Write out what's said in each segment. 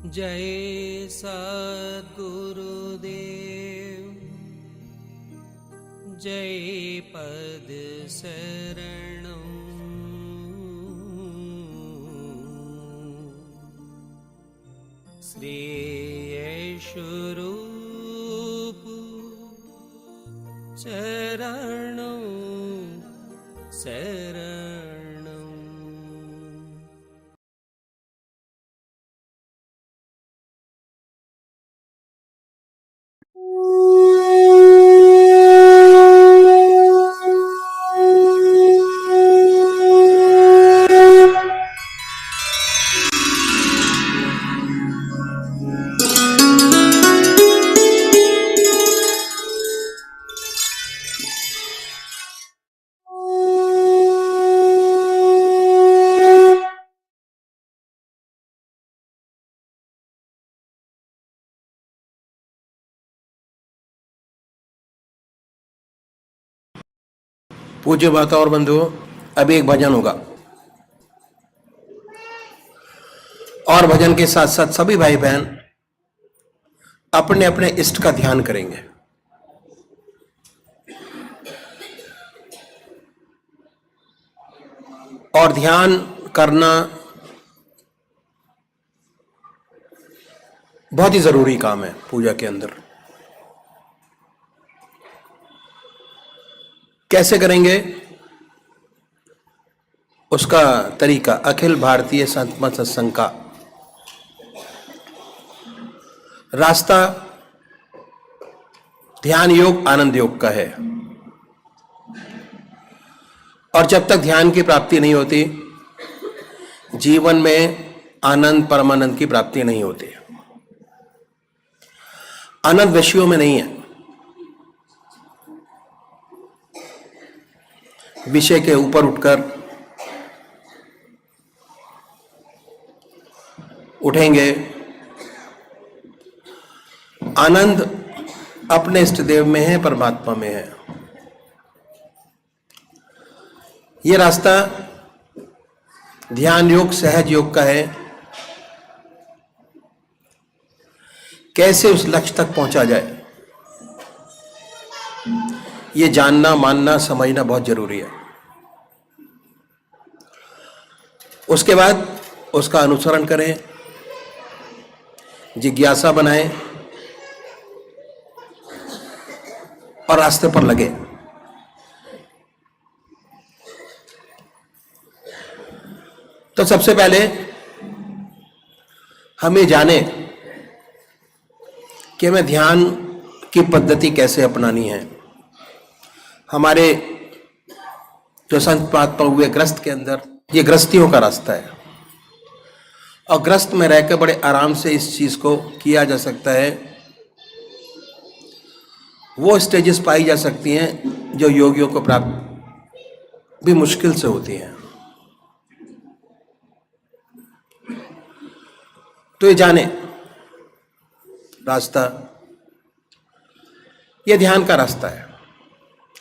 जय सद्गुरुदेव, जय पद शरणं। श्री यशोरूप चरणं शरणं। पूज्य माता और बंधुओं, अभी एक भजन होगा और भजन के साथ साथ सभी भाई बहन अपने अपने इष्ट का ध्यान करेंगे। और ध्यान करना बहुत ही जरूरी काम है पूजा के अंदर। कैसे करेंगे उसका तरीका अखिल भारतीय संत मत सत्संग का रास्ता ध्यान योग आनंद योग का है। और जब तक ध्यान की प्राप्ति नहीं होती, जीवन में आनंद परमानंद की प्राप्ति नहीं होती। आनंद विषयों में नहीं है, विषय के ऊपर उठकर उठेंगे। आनंद अपने इष्ट देव में है, परमात्मा में है। यह रास्ता ध्यान योग सहज योग का है। कैसे उस लक्ष्य तक पहुंचा जाए, यह जानना मानना समझना बहुत जरूरी है। उसके बाद उसका अनुसरण करें, जिज्ञासा बनाएं और रास्ते पर लगे। तो सबसे पहले हम ये जाने कि हमें ध्यान की पद्धति कैसे अपनानी है। हमारे जो संत महात्मा हुए ग्रस्त के अंदर, ये ग्रस्तियों का रास्ता है और ग्रस्त में रहकर बड़े आराम से इस चीज को किया जा सकता है। वो स्टेजेस पाई जा सकती हैं जो योगियों को प्राप्त भी मुश्किल से होती हैं। तो ये जाने रास्ता, ये ध्यान का रास्ता है,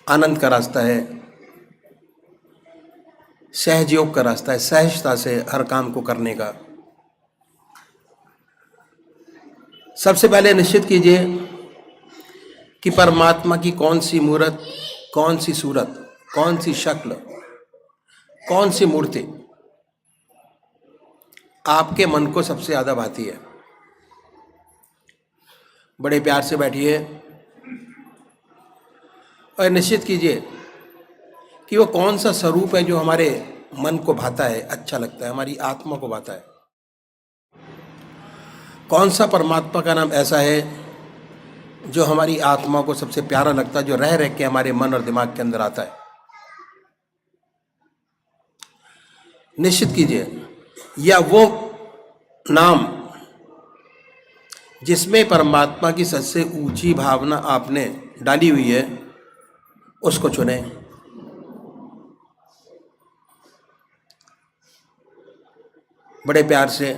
आनंद का रास्ता है, सहज योग का रास्ता है, सहजता से हर काम को करने का। सबसे पहले निश्चित कीजिए कि परमात्मा की कौन सी मूर्त, कौन सी सूरत, कौन सी शक्ल, कौन सी मूर्ति आपके मन को सबसे ज्यादा भाती है। बड़े प्यार से बैठिए और निश्चित कीजिए कि वो कौन सा स्वरूप है जो हमारे मन को भाता है, अच्छा लगता है, हमारी आत्मा को भाता है। कौन सा परमात्मा का नाम ऐसा है जो हमारी आत्मा को सबसे प्यारा लगता है, जो रह रह के हमारे मन और दिमाग के अंदर आता है। निश्चित कीजिए, या वो नाम जिसमें परमात्मा की सबसे ऊंची भावना आपने डाली हुई है, उसको चुने। बड़े प्यार से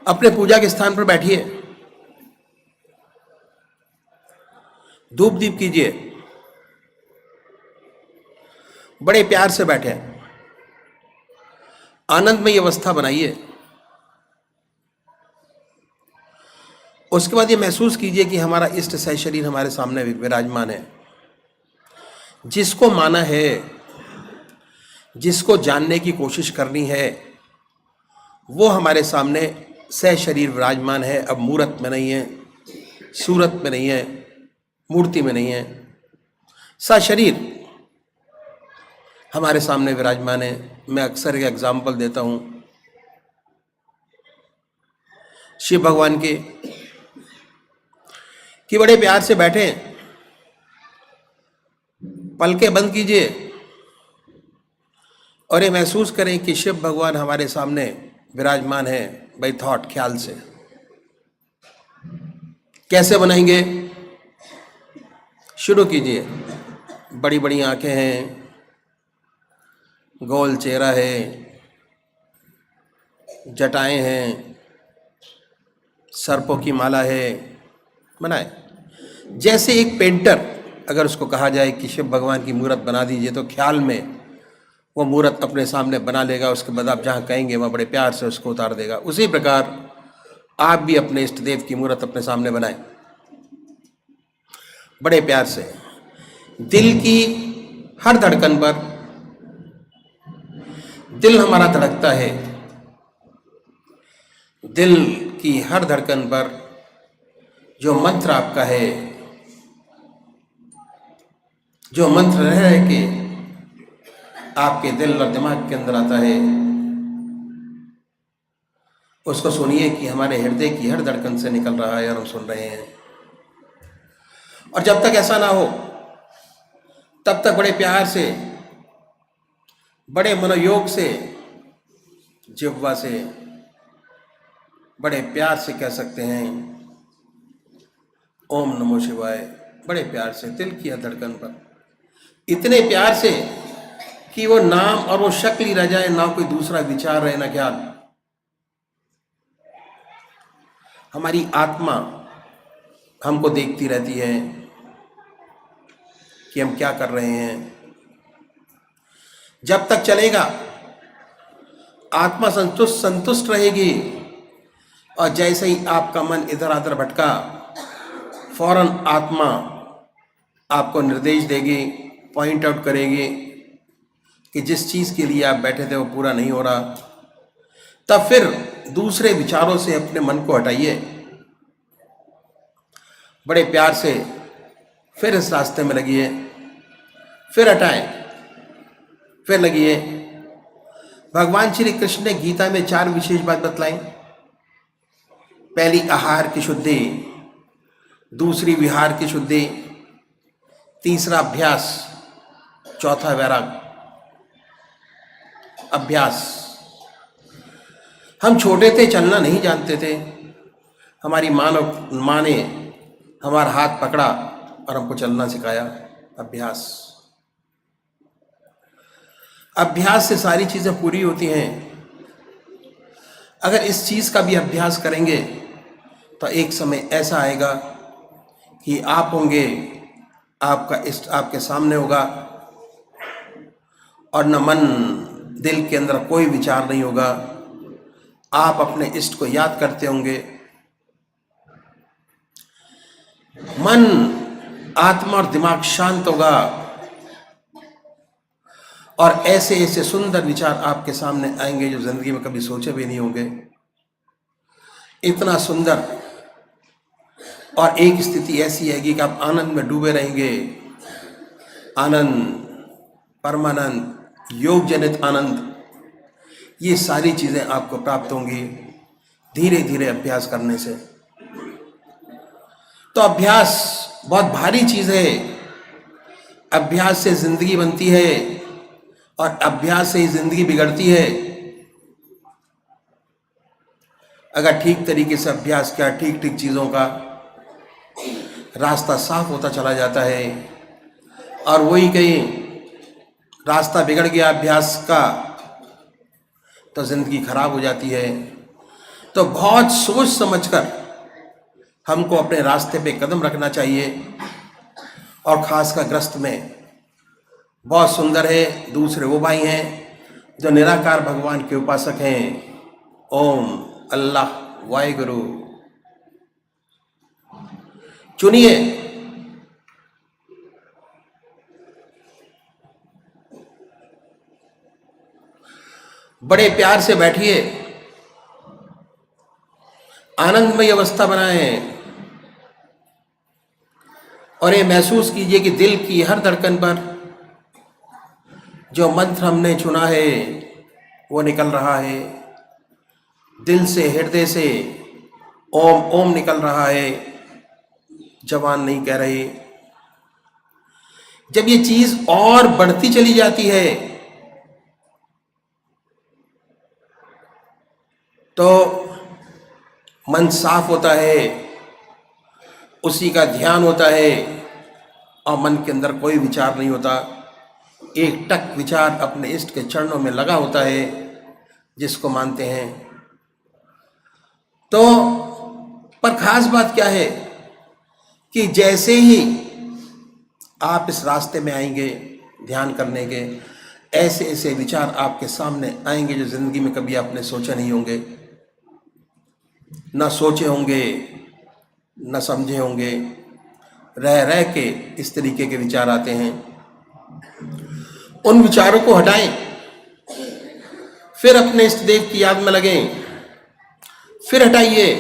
अपने पूजा के स्थान पर बैठिए, धूप दीप कीजिए, बड़े प्यार से बैठे, आनंदमयी अवस्था बनाइए। उसके बाद ये महसूस कीजिए कि हमारा इष्ट सह शरीर हमारे सामने विराजमान है। जिसको माना है, जिसको जानने की कोशिश करनी है, वो हमारे सामने सह शरीर विराजमान है। अब मूर्त में नहीं है, सूरत में नहीं है, मूर्ति में नहीं है, सशरीर हमारे सामने विराजमान है। मैं अक्सर एक एग्जाम्पल देता हूँ शिव भगवान के, कि बड़े प्यार से बैठे, पलकें बंद कीजिए और ये महसूस करें कि शिव भगवान हमारे सामने विराजमान है बाय थॉट, ख्याल से। कैसे बनाएंगे? शुरू कीजिए। बड़ी बड़ी आंखें हैं, गोल चेहरा है, जटाएं हैं, सर्पों की माला है, बनाए। जैसे एक पेंटर अगर उसको कहा जाए कि शिव भगवान की मूर्त बना दीजिए, तो ख्याल में वो मूर्त अपने सामने बना लेगा। उसके बाद आप जहाँ कहेंगे वहाँ बड़े प्यार से उसको उतार देगा। उसी प्रकार आप भी अपने इष्ट देव की मूर्त अपने सामने बनाएं, बड़े प्यार से। दिल की हर धड़कन पर, दिल हमारा धड़कता है, दिल की हर धड़कन पर जो मंत्र आपका है, जो मंत्र रह के आपके दिल और दिमाग के अंदर आता है, उसको सुनिए कि हमारे हृदय की हर धड़कन से निकल रहा है और हम सुन रहे हैं। और जब तक ऐसा ना हो तब तक बड़े प्यार से, बड़े मनोयोग से, जिह्वा से बड़े प्यार से कह सकते हैं ओम नमो शिवाय, बड़े प्यार से दिल की हर धड़कन पर, इतने प्यार से कि वो नाम और वो शक्ल ही रह जाए, ना कोई दूसरा विचार रहे, ना ख्याल। हमारी आत्मा हमको देखती रहती है कि हम क्या कर रहे हैं। जब तक चलेगा आत्मा संतुष्ट रहेगी, और जैसे ही आपका मन इधर उधर भटका, फौरन आत्मा आपको निर्देश देगी, पॉइंट आउट करेगी कि जिस चीज़ के लिए आप बैठे थे वो पूरा नहीं हो रहा। तब फिर दूसरे विचारों से अपने मन को हटाइए, बड़े प्यार से फिर इस रास्ते में लगिए, फिर हटाएं, फिर लगिए। भगवान श्री कृष्ण ने गीता में 4 विशेष बात बतलाई। पहली आहार की शुद्धि, दूसरी विहार की शुद्धि, तीसरा अभ्यास, चौथा वैराग। अभ्यास, हम छोटे थे, चलना नहीं जानते थे, हमारी माँ ने हमारा हाथ पकड़ा और हमको चलना सिखाया। अभ्यास, अभ्यास से सारी चीजें पूरी होती हैं। अगर इस चीज का भी अभ्यास करेंगे तो एक समय ऐसा आएगा कि आप होंगे, आपका इष्ट आपके सामने होगा, और न मन दिल के अंदर कोई विचार नहीं होगा। आप अपने इष्ट को याद करते होंगे, मन, आत्मा और दिमाग शांत होगा, और ऐसे ऐसे सुंदर विचार आपके सामने आएंगे जो जिंदगी में कभी सोचे भी नहीं होंगे। इतना सुंदर, और एक स्थिति ऐसी आएगी कि आप आनंद में डूबे रहेंगे। आनंद, परमानंद, योग जनित आनंद, ये सारी चीजें आपको प्राप्त होंगी धीरे धीरे अभ्यास करने से। तो अभ्यास बहुत भारी चीज है। अभ्यास से जिंदगी बनती है और अभ्यास से ही जिंदगी बिगड़ती है। अगर ठीक तरीके से अभ्यास किया, ठीक ठीक चीजों का रास्ता साफ होता चला जाता है, और वही कहीं रास्ता बिगड़ गया अभ्यास का तो जिंदगी खराब हो जाती है। तो बहुत सोच समझकर हमको अपने रास्ते पे कदम रखना चाहिए। और खासकर ग्रस्त में बहुत सुंदर है। दूसरे वो भाई हैं जो निराकार भगवान के उपासक हैं। ओम, अल्लाह, वाहिगुरु। चुनिए। बड़े प्यार से बैठिए, आनंदमय अवस्था बनाएं और ये महसूस कीजिए कि दिल की हर धड़कन पर जो मंत्र हमने चुना है वो निकल रहा है। दिल से, हृदय से ओम ओम निकल रहा है, जवान नहीं कह रहे। जब ये चीज और बढ़ती चली जाती है तो मन साफ होता है, उसी का ध्यान होता है और मन के अंदर कोई विचार नहीं होता। एक टक विचार अपने इष्ट के चरणों में लगा होता है जिसको मानते हैं। तो पर खास बात क्या है कि जैसे ही आप इस रास्ते में आएंगे ध्यान करने के, ऐसे ऐसे विचार आपके सामने आएंगे जो जिंदगी में कभी आपने सोचे नहीं होंगे, न सोचे होंगे, न समझे होंगे। रह रह के इस तरीके के विचार आते हैं। उन विचारों को हटाएं, फिर अपने इष्ट देव की याद में लगें, फिर हटाइए,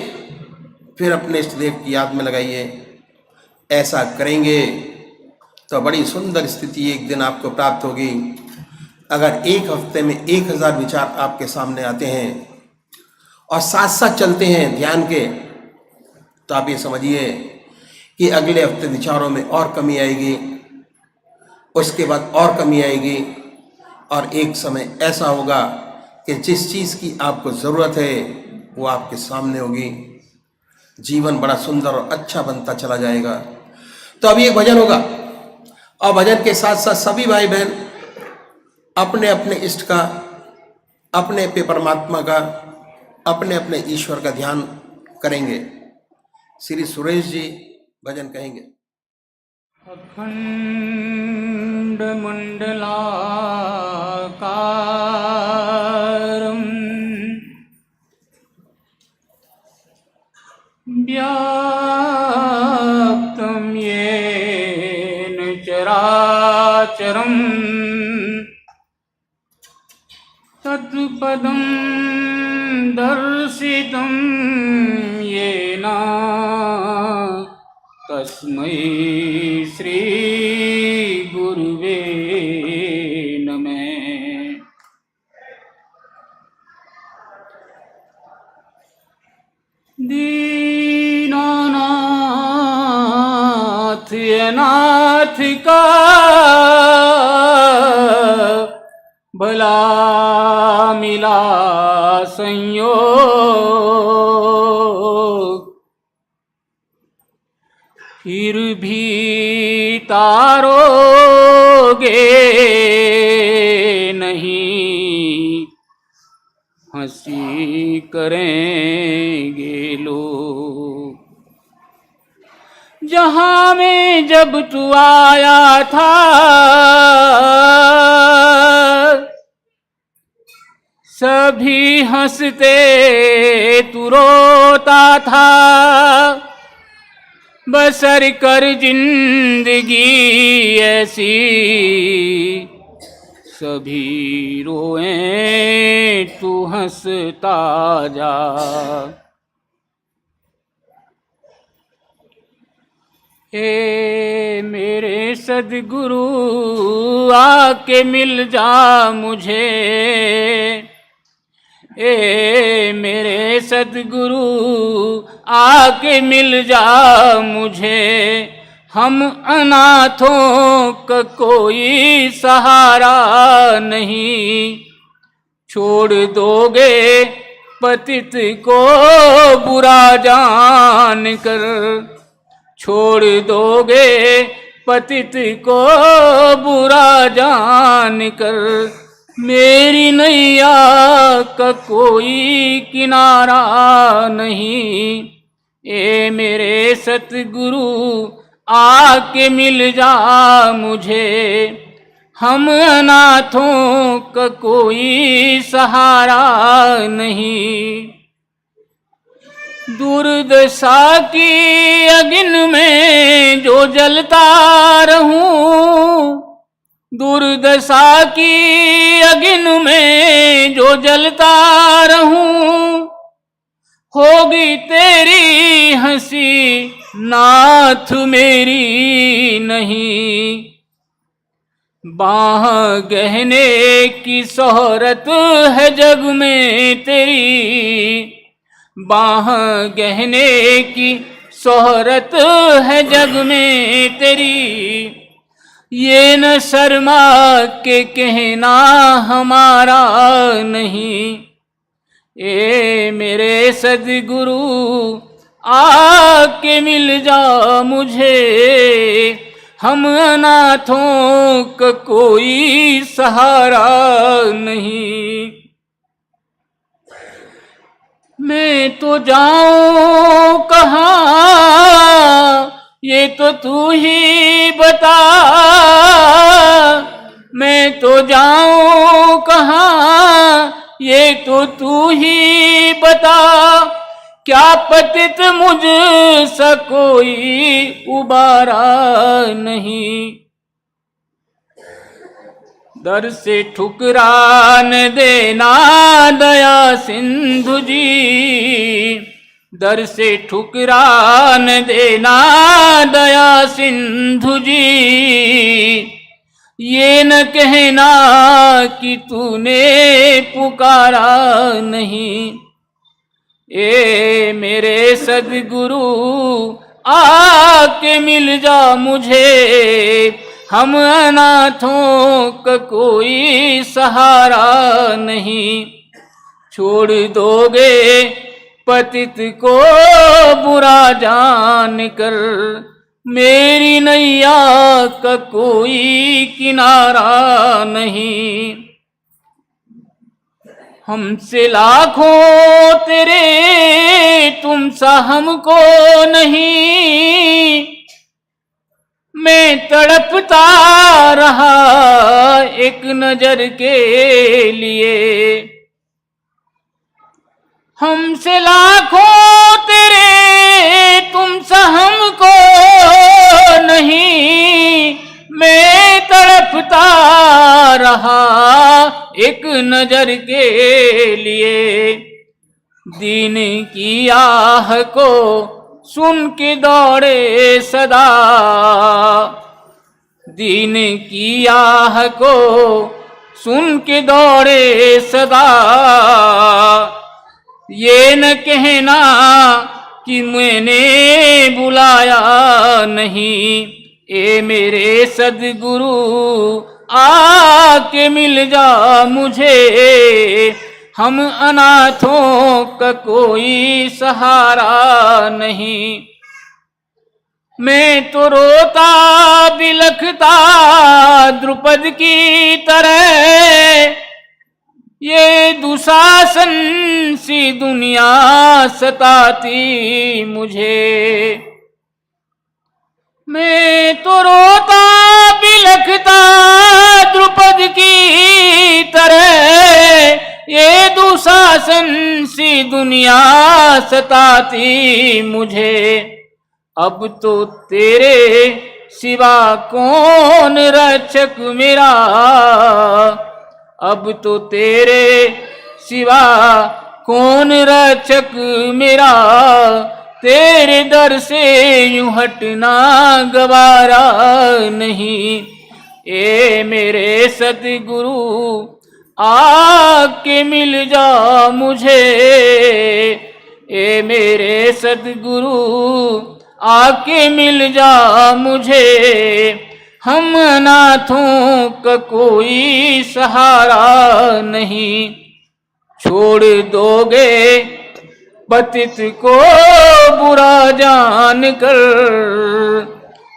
फिर अपने इष्ट देव की याद में लगाइए। ऐसा करेंगे तो बड़ी सुंदर स्थिति एक दिन आपको प्राप्त होगी। अगर एक हफ्ते में 1000 विचार आपके सामने आते हैं और साथ साथ चलते हैं ध्यान के, तो आप ये समझिए कि अगले हफ्ते विचारों में और कमी आएगी, उसके बाद और कमी आएगी और एक समय ऐसा होगा कि जिस चीज़ की आपको ज़रूरत है वो आपके सामने होगी। जीवन बड़ा सुंदर और अच्छा बनता चला जाएगा। तो अभी एक भजन होगा और भजन के साथ साथ सभी भाई बहन अपने अपने इष्ट का, अपने अपने परमात्मा का, अपने अपने ईश्वर का ध्यान करेंगे। श्री सुरेश जी भजन कहेंगे। अखंड मंडलाकारं व्याप्तं येन चराचरं तत्पदं दर्शितं येन तस्मै श्री गुरुवे नमः। दीनानाथ अनाथ का भला मिला संयोग, फिर भी तारोगे नहीं, हंसी करेंगे लोग। जहां में जब तू आया था सभी हंसते तू रोता था, बसर कर जिंदगी ऐसी सभी रोएं तू हंसता जा। ए मेरे सद्गुरु आके मिल जा मुझे, ए मेरे सद्गुरु आके मिल जा मुझे। हम अनाथों का कोई सहारा नहीं, छोड़ दोगे पतित को बुरा जान कर, छोड़ दोगे पतित को बुरा जान कर। मेरी नैया का कोई किनारा नहीं, ए मेरे सतगुरु आके मिल जा मुझे। हम अनाथों का कोई सहारा नहीं, दुर्दशा की अगिन में जो जलता रहूं, दुर्दशा की अगिन में जो जलता रहूं, होगी तेरी हंसी नाथ मेरी नहीं। बाह गहने की शोहरत है जग में तेरी, बाह गहने की शोहरत है जग में तेरी। ये न शर्मा के कहना हमारा नहीं। ए मेरे सद्गुरु आके मिल जा मुझे, हम अनाथों का कोई सहारा नहीं। मैं तो जाऊं कहाँ ये तो तू ही बता, मैं तो जाऊं कहाँ ये तो तू ही बता। क्या पतित मुझ सा कोई उबारा नहीं। दर से ठुकरान देना दया सिंधु जी, दर से ठुकरान देना दया सिंधु जी। ये न कहना कि तूने पुकारा नहीं। ए मेरे सद्गुरु आके मिल जा मुझे, हम अनाथों का कोई सहारा नहीं। छोड़ दोगे पतित को बुरा जान कर, मेरी नैया का कोई किनारा नहीं। हमसे लाखों तेरे तुम सा हमको नहीं। मैं तड़पता रहा एक नजर के लिए। हमसे लाखों तेरे तुम सा हमको नहीं। मैं तड़पता रहा एक नजर के लिए। दीन की आह को सुन के दौड़े सदा, दीन की आह को सुन के दौड़े सदा। ये न कहना कि मैंने बुलाया नहीं। ए मेरे सद्गुरु आके मिल जा मुझे, हम अनाथों का कोई सहारा नहीं। मैं तो रोता बिलखता द्रुपद की तरह, ये दुशासन सी दुनिया सताती मुझे। मैं तो रोता बिलखता द्रुपद की तरह, ये दुशासन सी दुनिया सताती मुझे। अब तो तेरे सिवा कौन रक्षक मेरा, अब तो तेरे सिवा कौन रक्षक मेरा। तेरे दर से यूं हटना गवारा नहीं। ए मेरे सद्गुरु आके मिल जा मुझे, ए मेरे सद्गुरु आके मिल जा मुझे। हम अनाथों का कोई सहारा नहीं। छोड़ दोगे पतित को बुरा जान कर,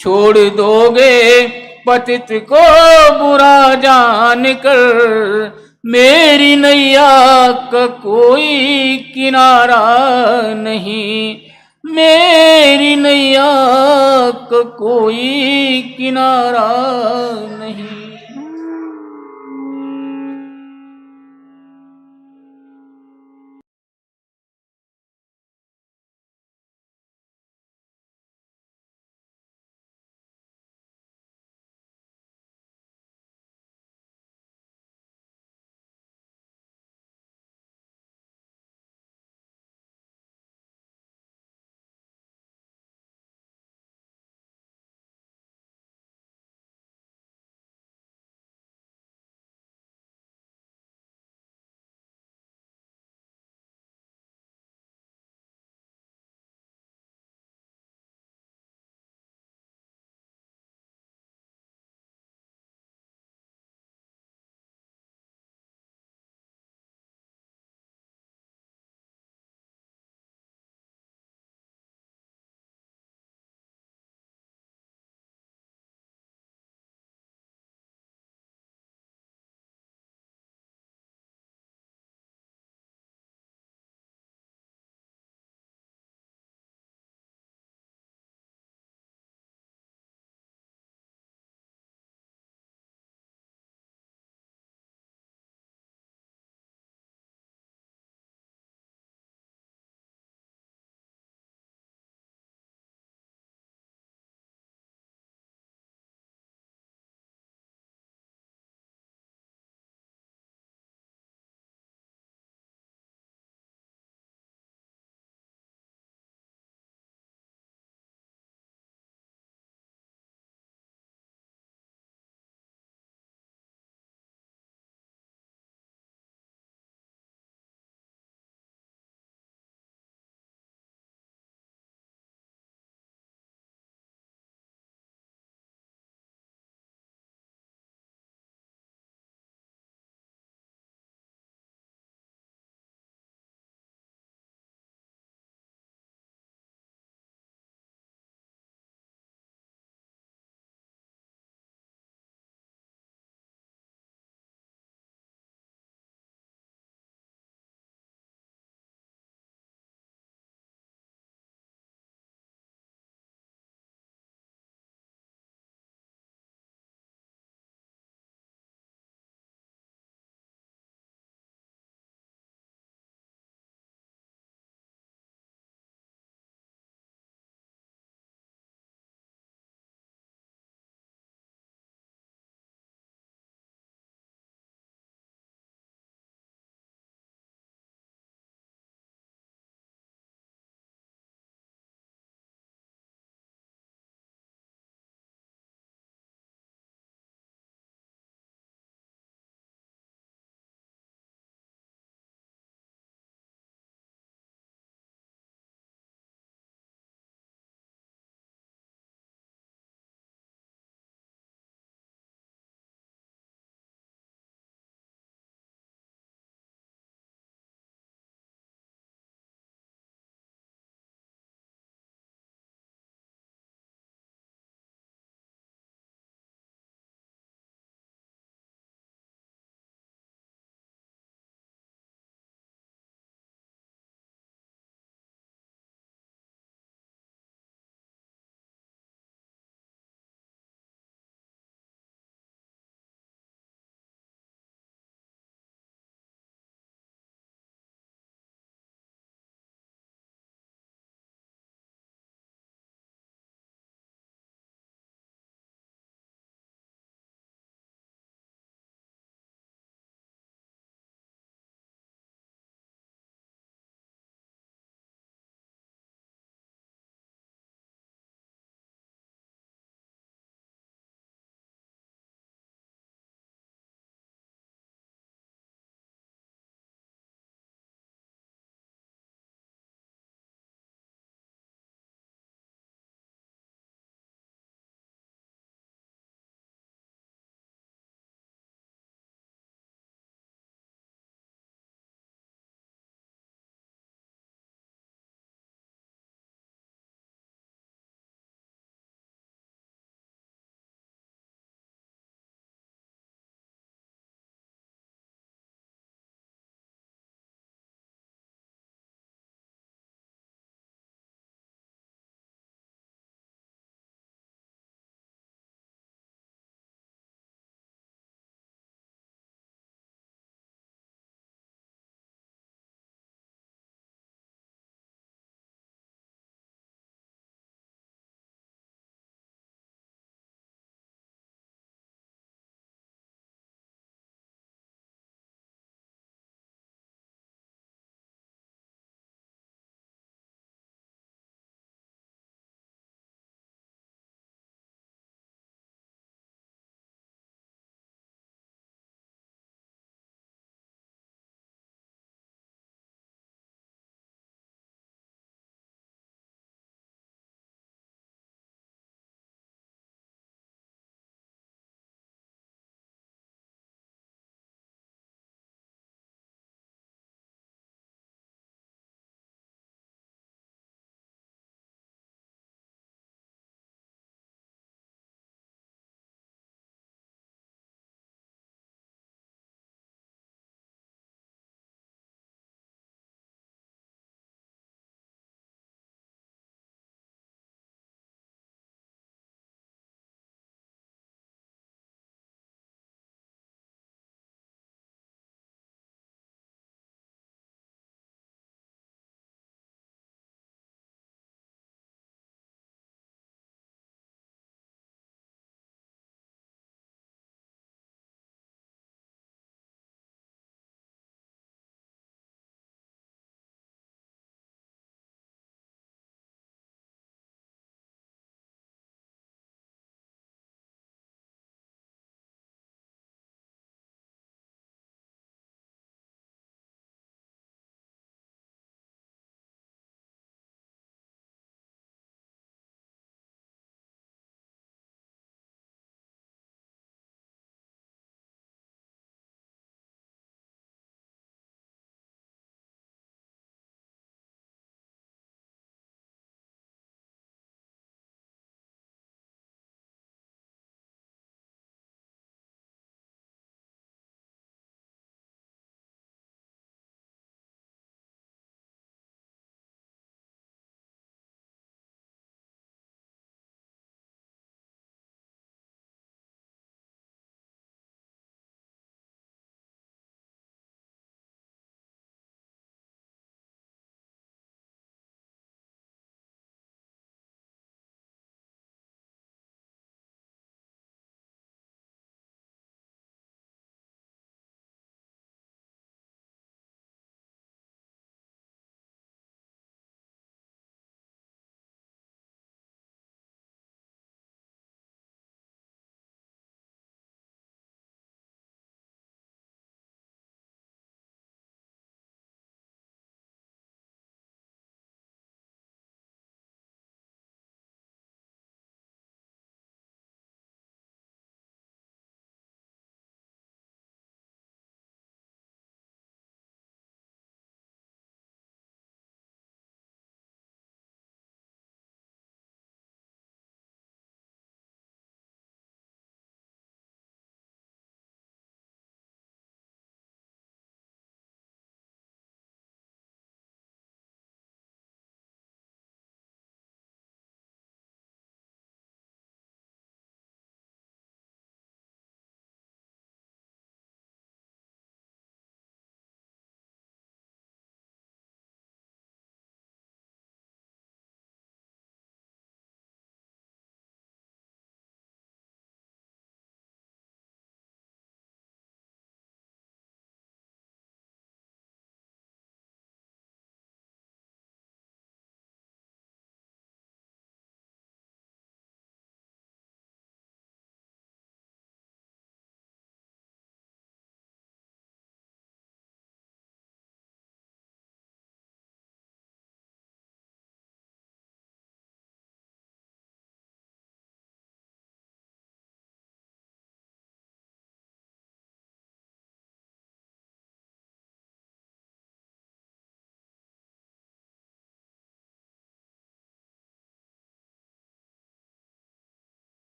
छोड़ दोगे पतित को बुरा जान कर। मेरी नैया का कोई किनारा नहीं। मेरी नैया का कोई किनारा नहीं।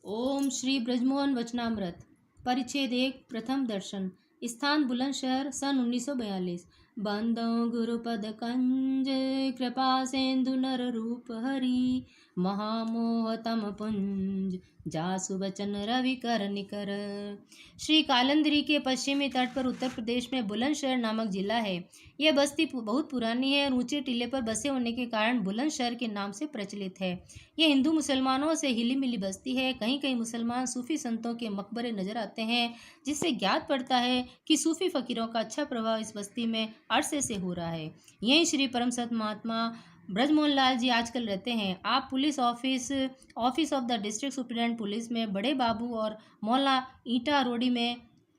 ओम श्री ब्रजमोहन वचनामृत परिच्छेद 1 प्रथम दर्शन। स्थान बुलंदशहर सन 1942। बंदो गुरुपद कंज कृपा सेंधु नर रूप हरि महामोह तम पुंज जासु वचन रवि कर निकर। श्री कालंदरी के पश्चिमी तट पर उत्तर प्रदेश में बुलंदशहर नामक जिला है। यह बस्ती बहुत पुरानी है और ऊंचे टीले पर बसे होने के कारण बुलंदशहर के नाम से प्रचलित है। यह हिंदू मुसलमानों से हिली मिली बस्ती है। कहीं कहीं मुसलमान सूफी संतों के मकबरे नजर आते हैं, जिससे ज्ञात पड़ता है कि सूफी फकीरों का अच्छा प्रभाव इस बस्ती में अरसे से हो रहा है। यहीं श्री परम संत महात्मा ब्रजमोहन लाल जी आजकल रहते हैं। आप police office of the district superintendent police में बड़े बाबू और मौला ईटा रोडी में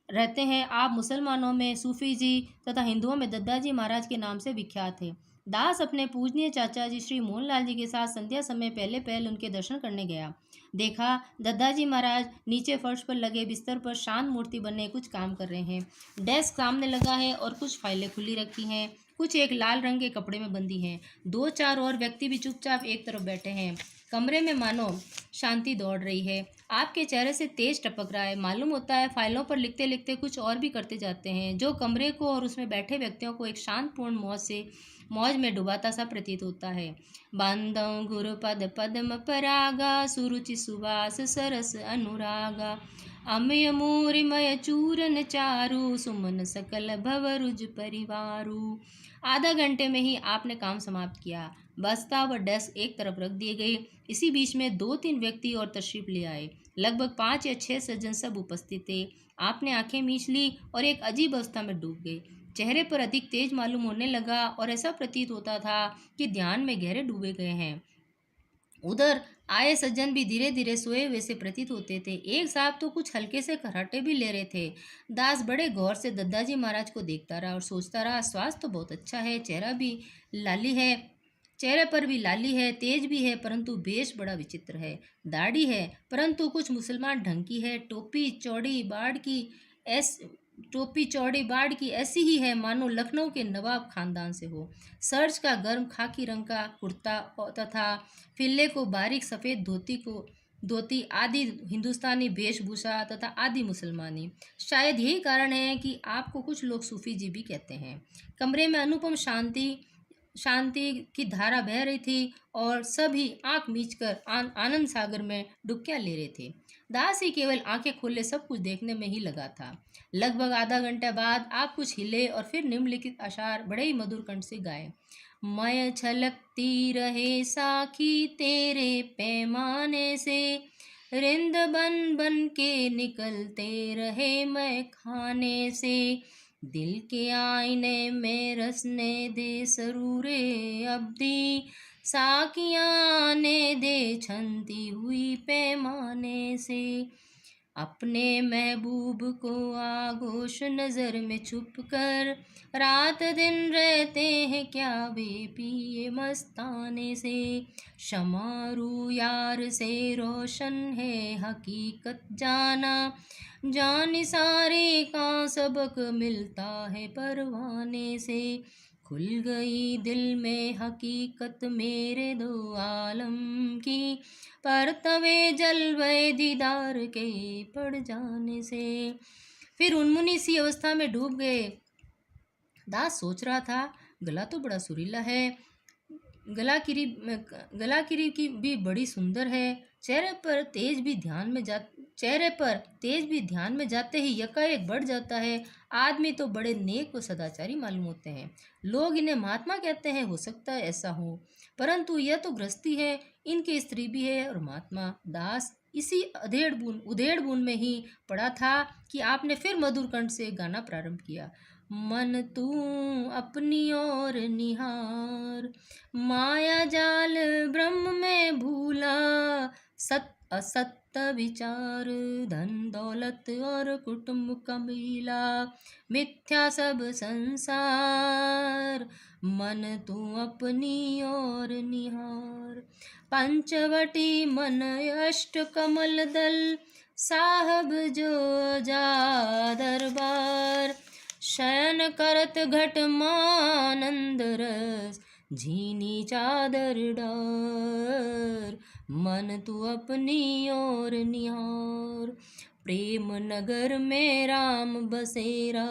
रहते हैं। आप मुसलमानों में सूफी जी तथा हिंदुओं में दद्दाजी महाराज के नाम से विख्यात है। दास अपने पूजनीय चाचा जी श्री मोहनलाल जी के साथ संध्या समय पहले उनके दर्शन करने गया। देखा दद्दाजी महाराज नीचे फर्श पर लगे बिस्तर पर शांत मूर्ति बने कुछ काम कर रहे हैं। डेस्क सामने लगा है और कुछ फाइलें खुली रखी हैं। कुछ एक लाल रंग के कपड़े में बंधी हैं। 2-4 और व्यक्ति भी चुपचाप एक तरफ बैठे हैं। कमरे में मानो शांति दौड़ रही है। आपके चेहरे से तेज टपक रहा है। मालूम होता है फाइलों पर लिखते लिखते कुछ और भी करते जाते हैं, जो कमरे को और उसमें बैठे व्यक्तियों को एक शांतपूर्ण मौज में डुबाता सा प्रतीत होता है। बांधो गुरु पद पद्म परागा सुरुचि सुवास सरस अनुरागा अमय मूरिमय चूरन चारु सुमन सकल भवरुज परिवारु। आधा घंटे में ही आपने काम समाप्त किया। बस्ता व डेस्क एक तरफ रख दिए गए। इसी बीच में 2-3 व्यक्ति और तशरीफ ले आए। लगभग 5 या 6 सज्जन सब उपस्थित थे। आपने आंखें मीच ली और एक अजीब अवस्था में डूब गए। चेहरे पर अधिक तेज मालूम होने लगा और ऐसा प्रतीत होता था कि ध्यान में गहरे डूबे गए हैं। उधर आए सज्जन भी धीरे धीरे सोए हुए से प्रतीत होते थे। एक साहब तो कुछ हल्के से खर्राटे भी ले रहे थे। दास बड़े गौर से दद्दाजी महाराज को देखता रहा और सोचता रहा, स्वास्थ्य तो बहुत अच्छा है, चेहरे पर भी लाली है, तेज भी है, परंतु वेश बड़ा विचित्र है। दाढ़ी है परंतु कुछ मुसलमान ढंग की है। टोपी चौड़ी बाड़ की ऐसी ही है मानो लखनऊ के नवाब खानदान से हो। सर्च का गर्म खाकी रंग का कुर्ता तथा फिल्ले को बारीक सफ़ेद धोती आदि हिंदुस्तानी वेशभूषा तथा आदि मुसलमानी। शायद यही कारण है कि आपको कुछ लोग सूफी जी भी कहते हैं। कमरे में अनुपम शांति की धारा बह रही थी और सभी आंख मीचकर आनंद सागर में डुबकियां ले रहे थे। दास ही केवल आंखें खोले सब कुछ देखने में ही लगा था। लगभग आधा घंटे बाद आप कुछ हिले और फिर निम्नलिखित अशार बड़े ही मधुर कंठ से गाए। मैं छलकती रहे साखी तेरे पैमाने से, रिंद बन बन के निकलते रहे मैं खाने से, दिल के आईने में रसने दे सरूरे अब्दी, साकियाँ ने दे छनती हुई पैमाने से। अपने महबूब को आगोश नज़र में छुप कर, रात दिन रहते हैं क्या वे पिए मस्ताने से। शमारू यार से रोशन है हकीकत जाना, जान सारे का सबक मिलता है परवाने से। खुल गई दिल में हकीकत मेरे दो आलम की, परतवे जलवे दीदार के पड़ जाने से। फिर उन्मुनी सी अवस्था में डूब गए। दास सोच रहा था, गला तो बड़ा सुरीला है, गलाकिरी की भी बड़ी सुंदर है। चेहरे पर तेज भी ध्यान में जाते ही यकाएक बढ़ जाता है। आदमी तो बड़े नेक व सदाचारी मालूम होते हैं। लोग इन्हें महात्मा कहते हैं, हो सकता है ऐसा हो, परंतु यह तो गृहस्थी है, इनकी स्त्री भी है और महात्मा। दास इसी उधेड़ बून में ही पड़ा था कि आपने फिर मधुर कंठ से गाना प्रारंभ किया। मन तू अपनी ओर निहार, माया जाल ब्रह्म में भूला, असत्य विचार धन दौलत और कुटुंब कबीला, मिथ्या सब संसार, मन तू अपनी ओर निहार। पंचवटी मन अष्ट कमल दल, साहब जो जा दरबार, शयन करत घट मानंद रस, झीनी चादर डार, मन तू अपनी ओर निहार। प्रेम नगर में राम बसेरा,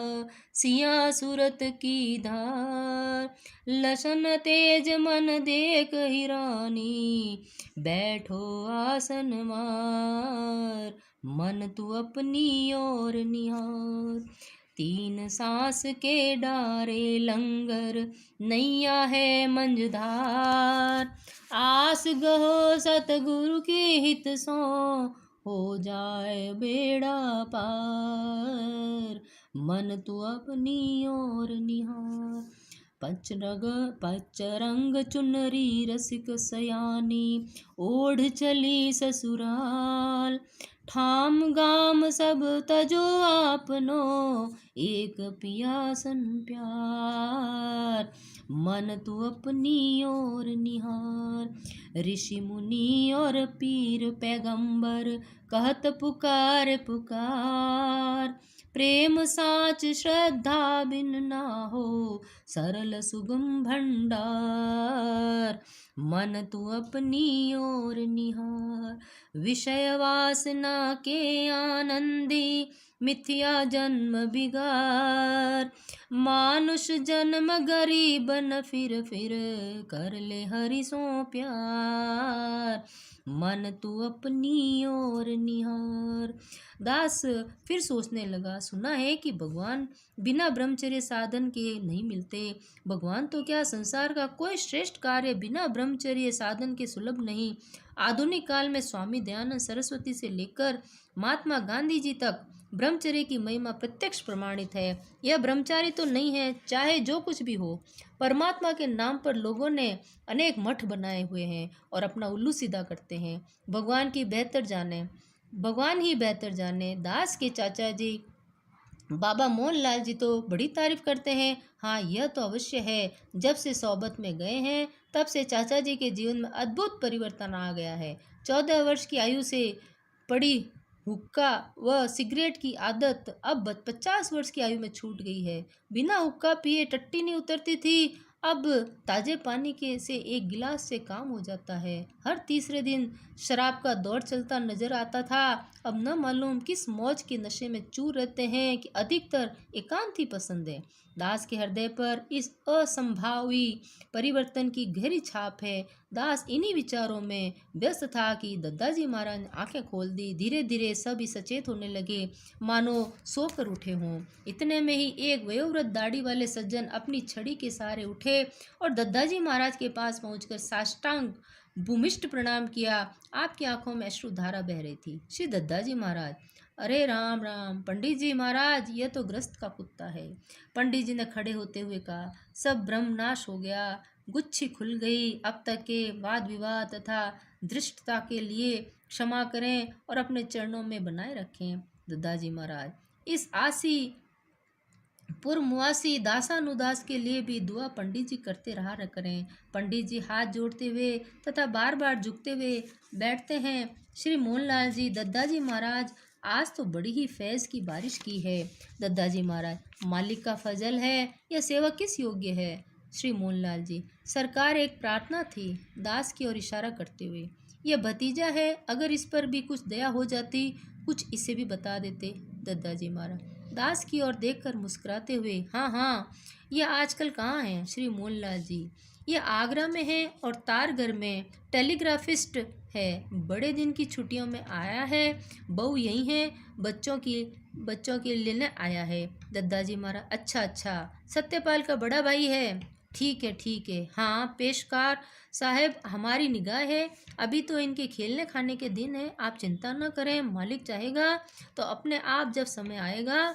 सिया सूरत की धार। लसन तेज मन देख हिरानी, बैठो आसन मार। मन तू अपनी ओर निहार। तीन सांस के डारे लंगर, नैया है मंझधार। आस गहो सतगुरु के हित सो, हो जाए बेड़ा पार। मन तू अपनी ओर निहार। पचरंग चुनरी रसिक सयानी, ओढ़ चली ससुराल। ठाम गाम सब तजो आपनो, एक पियासन प्यार। मन तू अपनी ओर निहार। ऋषि मुनि और पीर पैगंबर, कहत पुकार पुकार। प्रेम साच श्रद्धा बिन ना हो, सरल सुगम भंडार। मन तू अपनी ओर निहार। विषय वासना के आनंदी, मिथ्या जन्म बिगार। मानुष जन्म गरीब न फिर कर ले हरि सो प्यार। मन तू अपनी ओर निहार। दास फिर सोचने लगा, सुना है कि भगवान बिना ब्रह्मचर्य साधन के नहीं मिलते। भगवान तो क्या, संसार का कोई श्रेष्ठ कार्य बिना ब्रह्मचर्य साधन के सुलभ नहीं। आधुनिक काल में स्वामी दयानंद सरस्वती से लेकर महात्मा गांधी जी तक ब्रह्मचर्य की महिमा प्रत्यक्ष प्रमाणित है। यह ब्रह्मचारी तो नहीं है, चाहे जो कुछ भी हो। परमात्मा के नाम पर लोगों ने अनेक मठ बनाए हुए हैं और अपना उल्लू सीधा करते हैं। भगवान ही बेहतर जाने। दास के चाचा जी बाबा मोहनलाल जी तो बड़ी तारीफ करते हैं। हाँ, यह तो अवश्य है, जब से सोबत में गए हैं तब से चाचा जी के जीवन में अद्भुत परिवर्तन आ गया है। 14 वर्ष की आयु से पड़ी हुक्का व सिगरेट की आदत अब 50 वर्ष की आयु में छूट गई है। बिना हुक्का पिए टट्टी नहीं उतरती थी, अब ताजे पानी के से एक गिलास से काम हो जाता है। हर तीसरे दिन शराब का दौर चलता नजर आता था। अब न मालूम किस मौज के नशे में चूर रहते हैं कि अधिकतर एकांत ही पसंद है। दास के हृदय पर इस असंभावी परिवर्तन की गहरी छाप है। दास इन्हीं विचारों में व्यस्त था कि दद्दाजी महाराज ने आंखें खोल दी। धीरे धीरे सभी सचेत होने लगे, मानो सोकर उठे हों। इतने में ही एक वयोवृद्ध दाढ़ी वाले सज्जन अपनी छड़ी के सहारे उठे और दद्दाजी महाराज के पास पहुंचकर साष्टांग भूमिष्ठ प्रणाम किया। आपकी आंखों में अश्रुधारा बह रही थी। श्री दद्दाजी महाराज, अरे राम राम। पंडित जी महाराज, यह तो ग्रस्त का कुत्ता है। पंडित जी ने खड़े होते हुए कहा, सब भ्रम नाश हो गया, गुच्छी खुल गई। अब तक के वाद विवाद तथा धृष्टता के लिए क्षमा करें और अपने चरणों में बनाए रखें। दद्दाजी महाराज, इस आसी पूर्वमुआसी दासानुदास के लिए भी दुआ पंडित जी करते रहा करें। पंडित जी हाथ जोड़ते हुए तथा बार बार झुकते हुए बैठते हैं। श्री मोहनलाल जी, दद्दाजी महाराज, आज तो बड़ी ही फैज़ की बारिश की है। दद्दाजी महाराज, मालिक का फजल है, यह सेवा किस योग्य है। श्री मोहनलाल जी, सरकार एक प्रार्थना थी। दास की ओर इशारा करते हुए, यह भतीजा है, अगर इस पर भी कुछ दया हो जाती, कुछ इसे भी बता देते। दद्दाजी महाराज दास की ओर देखकर मुस्कुराते हुए, हाँ हाँ, यह आजकल कहाँ हैं। श्री मोहनलाल जी, यह आगरा में है और तारघर में टेलीग्राफिस्ट है। बड़े दिन की छुट्टियों में आया है। बहू यही है, बच्चों के लेने आया है। दद्दाजी महाराज, अच्छा अच्छा, सत्यपाल का बड़ा भाई है। ठीक है, हाँ पेशकार साहब, हमारी निगाह है। अभी तो इनके खेलने खाने के दिन है, आप चिंता न करें। मालिक चाहेगा तो अपने आप जब समय आएगा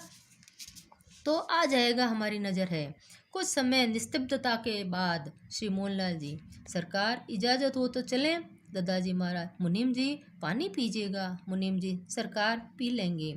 तो आ जाएगा, हमारी नज़र है। कुछ समय निस्तब्धता के बाद श्री मोहनलाल जी, सरकार इजाज़त हो तो चलें। दद्दाजी महाराज, मुनीम जी पानी पीजिएगा। मुनीम जी, सरकार पी लेंगे।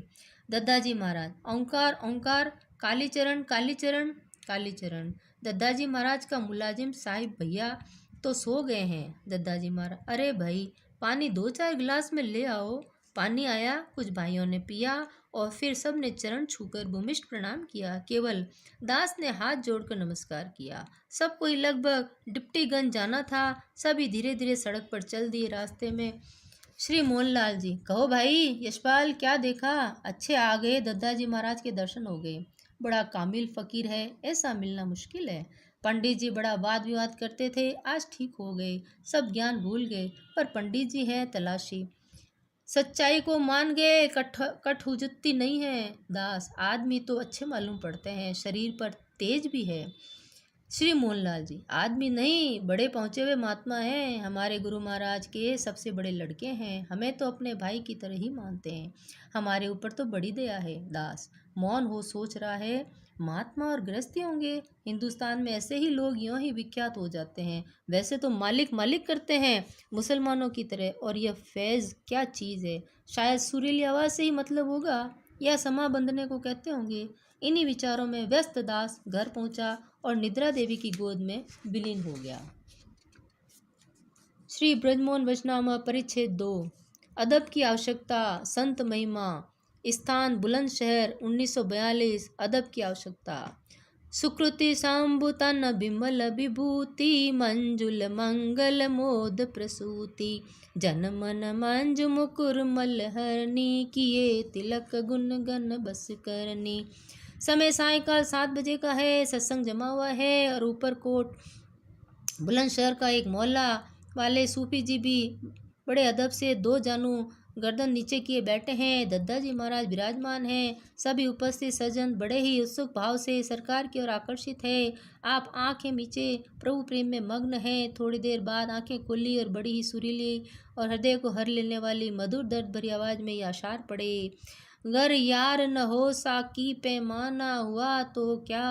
दद्दाजी महाराज, ओंकार ओंकार, कालीचरण कालीचरण कालीचरण। दद्दाजी महाराज का मुलाजिम साहिब भैया तो सो गए हैं। दद्दाजी महाराज, अरे भाई, पानी 2-4 गिलास में ले आओ। पानी आया, कुछ भाइयों ने पिया और फिर सब ने चरण छूकर भूमिष्ठ प्रणाम किया। केवल दास ने हाथ जोड़कर नमस्कार किया। सब कोई लगभग डिप्टीगंज जाना था। सभी धीरे धीरे सड़क पर चल दिए। रास्ते में श्री मोहनलाल जी, कहो भाई यशपाल, क्या देखा? अच्छे आ गए, दद्दाजी महाराज के दर्शन हो गए। बड़ा कामिल फकीर है, ऐसा मिलना मुश्किल है। पंडित जी बड़ा वाद विवाद करते थे, आज ठीक हो गए, सब ज्ञान भूल गए। पर पंडित जी हैं तलाशी, सच्चाई को मान गए, कठहुजती नहीं है। दास, आदमी तो अच्छे मालूम पड़ते हैं, शरीर पर तेज भी है। श्री मोहनलाल जी, आदमी नहीं, बड़े पहुँचे हुए महात्मा हैं, हमारे गुरु महाराज के सबसे बड़े लड़के हैं, हमें तो अपने भाई की तरह ही मानते हैं, हमारे ऊपर तो बड़ी दया है। दास मौन हो सोच रहा है, महात्मा और गृहस्थी होंगे, हिंदुस्तान में ऐसे ही लोग यूँ ही विख्यात हो जाते हैं। वैसे तो मालिक मालिक करते हैं मुसलमानों की तरह, और यह फैज़ क्या चीज़ है? शायद सुरीली आवाज़ से ही मतलब होगा, या समा बंधने को कहते होंगे। इन्हीं विचारों में व्यस्त दास घर पहुंचा और निद्रा देवी की गोद में विलीन हो गया। श्री ब्रजमोहन वचनामा परिच्छेद 2। अदब की आवश्यकता, संत महिमा। स्थान बुलंदशहर 1942। अदब की आवश्यकता। सुकृति सांबुतन बिमल विभूति, मंजुल मंगल मोद प्रसूति, जन मन मंजु मुकुर मलहरनी, किए तिलक गुण गण बस करनी। समय सायंकाल 7 बजे का है। सत्संग जमा हुआ है और ऊपर कोट बुलंदशहर का एक मोहल्ला वाले सूफी जी भी बड़े अदब से 2 जानू गर्दन नीचे किए बैठे हैं। दद्दाजी महाराज विराजमान हैं। सभी उपस्थित सज्जन बड़े ही उत्सुक भाव से सरकार की ओर आकर्षित है। आप आंखें मीचे प्रभु प्रेम में मग्न हैं। थोड़ी देर बाद आंखें खुली और बड़ी ही सुरीली और हृदय को हर लेने वाली मधुर दर्द भरी आवाज़ में ये अशार पड़े। गर यार न हो साकी पैमाना हुआ तो क्या,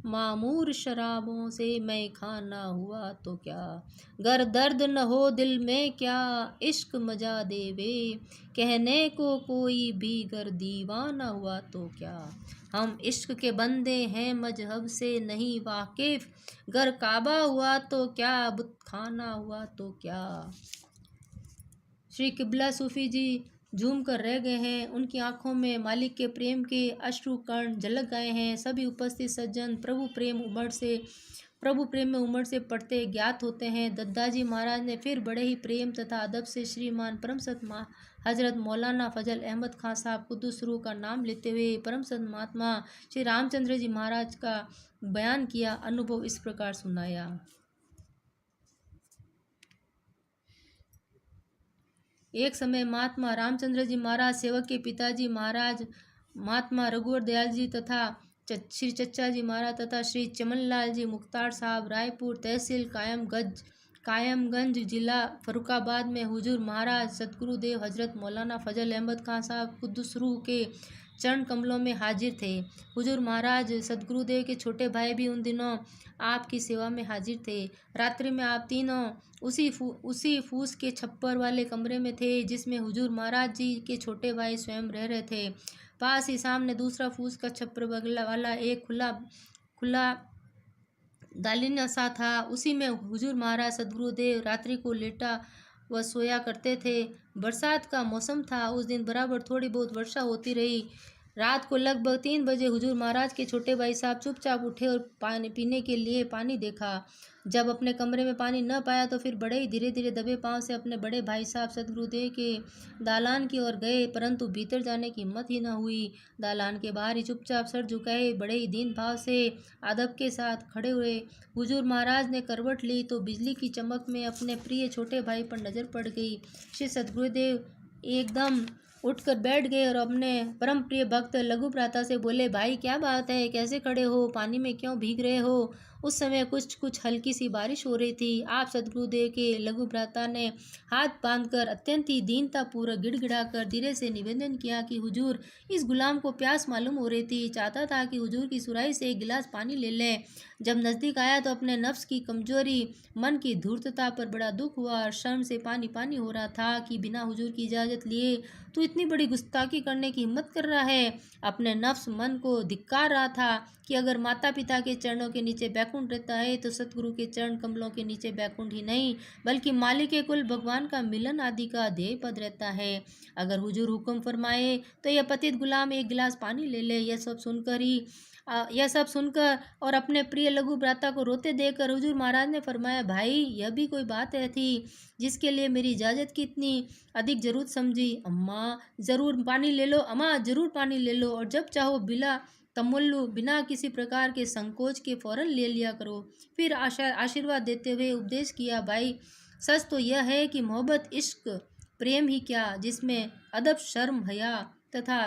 मामूर शराबों से मैं खाना हुआ तो क्या। गर दर्द न हो दिल में क्या, इश्क मजा देवे, कहने को कोई भी गर दीवाना हुआ तो क्या। हम इश्क के बंदे हैं मजहब से नहीं वाकिफ, गर काबा हुआ तो क्या, बुत खाना हुआ तो क्या। श्री किबला सूफी जी झूम कर रह गए हैं। उनकी आंखों में मालिक के प्रेम के अश्रु कण झलक गए हैं। सभी उपस्थित सज्जन प्रभु प्रेम में उमड़ से पढ़ते ज्ञात होते हैं। दद्दाजी महाराज ने फिर बड़े ही प्रेम तथा अदब से श्रीमान परमसत हजरत मौलाना फजल अहमद खां साहब कुद्दुस रूह का नाम लेते हुए परमसत महात्मा श्री रामचंद्र जी महाराज का बयान किया। अनुभव इस प्रकार सुनाया। एक समय महात्मा रामचंद्र जी महाराज, सेवक के पिताजी महाराज महात्मा रघुवर दयाल जी तथा श्री चच्चा जी महाराज तथा श्री चमनलाल जी मुख्तार साहब, रायपुर तहसील कायमगंज जिला फरुखाबाद में हुजूर महाराज सदगुरुदेव हजरत मौलाना फजल अहमद खां साहब कुद्दुस रूह के चरण कमलों में हाजिर थे। हुजूर महाराज सदगुरुदेव के छोटे भाई भी उन दिनों आपकी सेवा में हाजिर थे। रात्रि में आप तीनों उसी फूस के छप्पर वाले कमरे में थे जिसमें हुजूर महाराज जी के छोटे भाई स्वयं रह रहे थे। पास ही सामने दूसरा फूस का छप्पर बगल वाला एक खुला दालिना सा था। उसी में हुजूर महाराज सदगुरुदेव रात्रि को लेटा व सोया करते थे। बरसात का मौसम था। उस दिन बराबर थोड़ी बहुत वर्षा होती रही। रात को लगभग 3 बजे हुजूर महाराज के छोटे भाई साहब चुपचाप उठे और पानी पीने के लिए पानी देखा। जब अपने कमरे में पानी न पाया तो फिर बड़े ही धीरे धीरे दबे पांव से अपने बड़े भाई साहब सदगुरुदेव के दालान की ओर गए, परंतु भीतर जाने की हिम्मत ही न हुई। दालान के बाहर ही चुपचाप सर झुकाए बड़े ही दीन भाव से अदब के साथ खड़े हुए। हुजूर महाराज ने करवट ली तो बिजली की चमक में अपने प्रिय छोटे भाई पर नज़र पड़ गई। श्री सदगुरुदेव एकदम उठकर बैठ गए और अपने परम प्रिय भक्त लघु भ्राता से बोले, भाई क्या बात है, कैसे खड़े हो, पानी में क्यों भीग रहे हो। उस समय कुछ हल्की सी बारिश हो रही थी। आप सदगुरुदेव के लघु भ्राता ने हाथ बांधकर अत्यंत ही दीनतापूर्वक गिड़गिड़ाकर धीरे से निवेदन किया कि हुजूर, इस गुलाम को प्यास मालूम हो रही थी, चाहता था कि हुजूर की सुराही से एक गिलास पानी ले लें। जब नज़दीक आया तो अपने नफ्स की कमजोरी, मन की धूर्तता पर बड़ा दुख हुआ और शर्म से पानी पानी हो रहा था कि बिना हुजूर की इजाज़त लिए तू इतनी बड़ी गुस्ताखी करने की हिम्मत कर रहा है। अपने नफ्स मन को धिक्कार रहा था कि अगर माता पिता के चरणों के नीचे बैकुंठ बैकुंठ रहता है तो सतगुरु के चरण कमलों के नीचे बैकुंठ ही नहीं बल्कि मालिक कुल भगवान का मिलन आदि का ध्येय पद रहता है। अगर हुजूर हुक्म फरमाए तो यह पतित गुलाम एक गिलास पानी ले ले। यह सब सुनकर और अपने प्रिय लघु भ्राता को रोते देखकर हुजूर महाराज ने फरमाया, भाई यह भी कोई बात है थी जिसके लिए मेरी इजाज़त की इतनी अधिक जरूरत समझी। अम्मा ज़रूर पानी ले लो, अम्मा ज़रूर पानी ले लो, और जब चाहो बिला तमुल्लु बिना किसी प्रकार के संकोच के फौरन ले लिया करो। फिर आशीर्वाद देते हुए उपदेश किया, भाई सच तो यह है कि मोहब्बत इश्क प्रेम ही क्या, जिसमें अदब शर्म हया तथा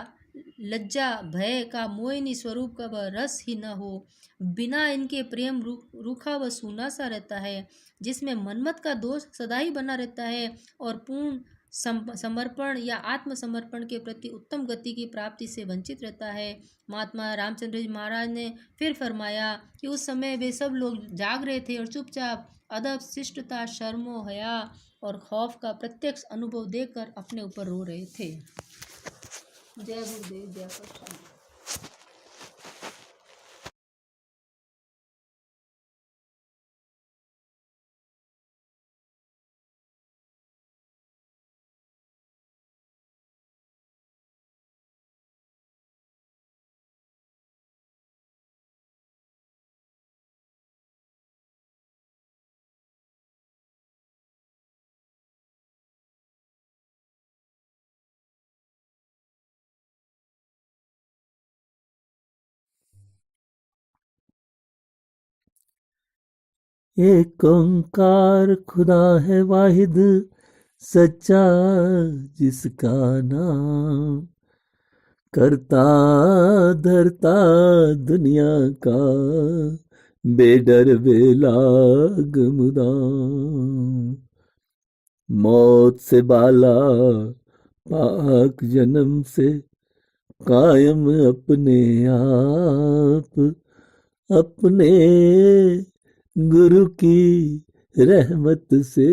लज्जा भय का मोहिनी स्वरूप का वह रस ही न हो। बिना इनके प्रेम रूखा व सूना सा रहता है, जिसमें मनमत का दोष सदा ही बना रहता है और पूर्ण समर्पण या आत्मसमर्पण के प्रति उत्तम गति की प्राप्ति से वंचित रहता है। महात्मा रामचंद्र जी महाराज ने फिर फरमाया कि उस समय वे सब लोग जाग रहे थे और चुपचाप अदब शिष्टता शर्मो हया और खौफ का प्रत्यक्ष अनुभव देकर अपने ऊपर रो रहे थे। जय गुरुदेव, जय प्रभु। एक ओंकार खुदा है वाहिद सच्चा, जिसका नाम करता धरता दुनिया का, बेडर बेलाग मुदाम। मौत से बाला पाक जन्म से कायम अपने आप, अपने गुरु की रहमत से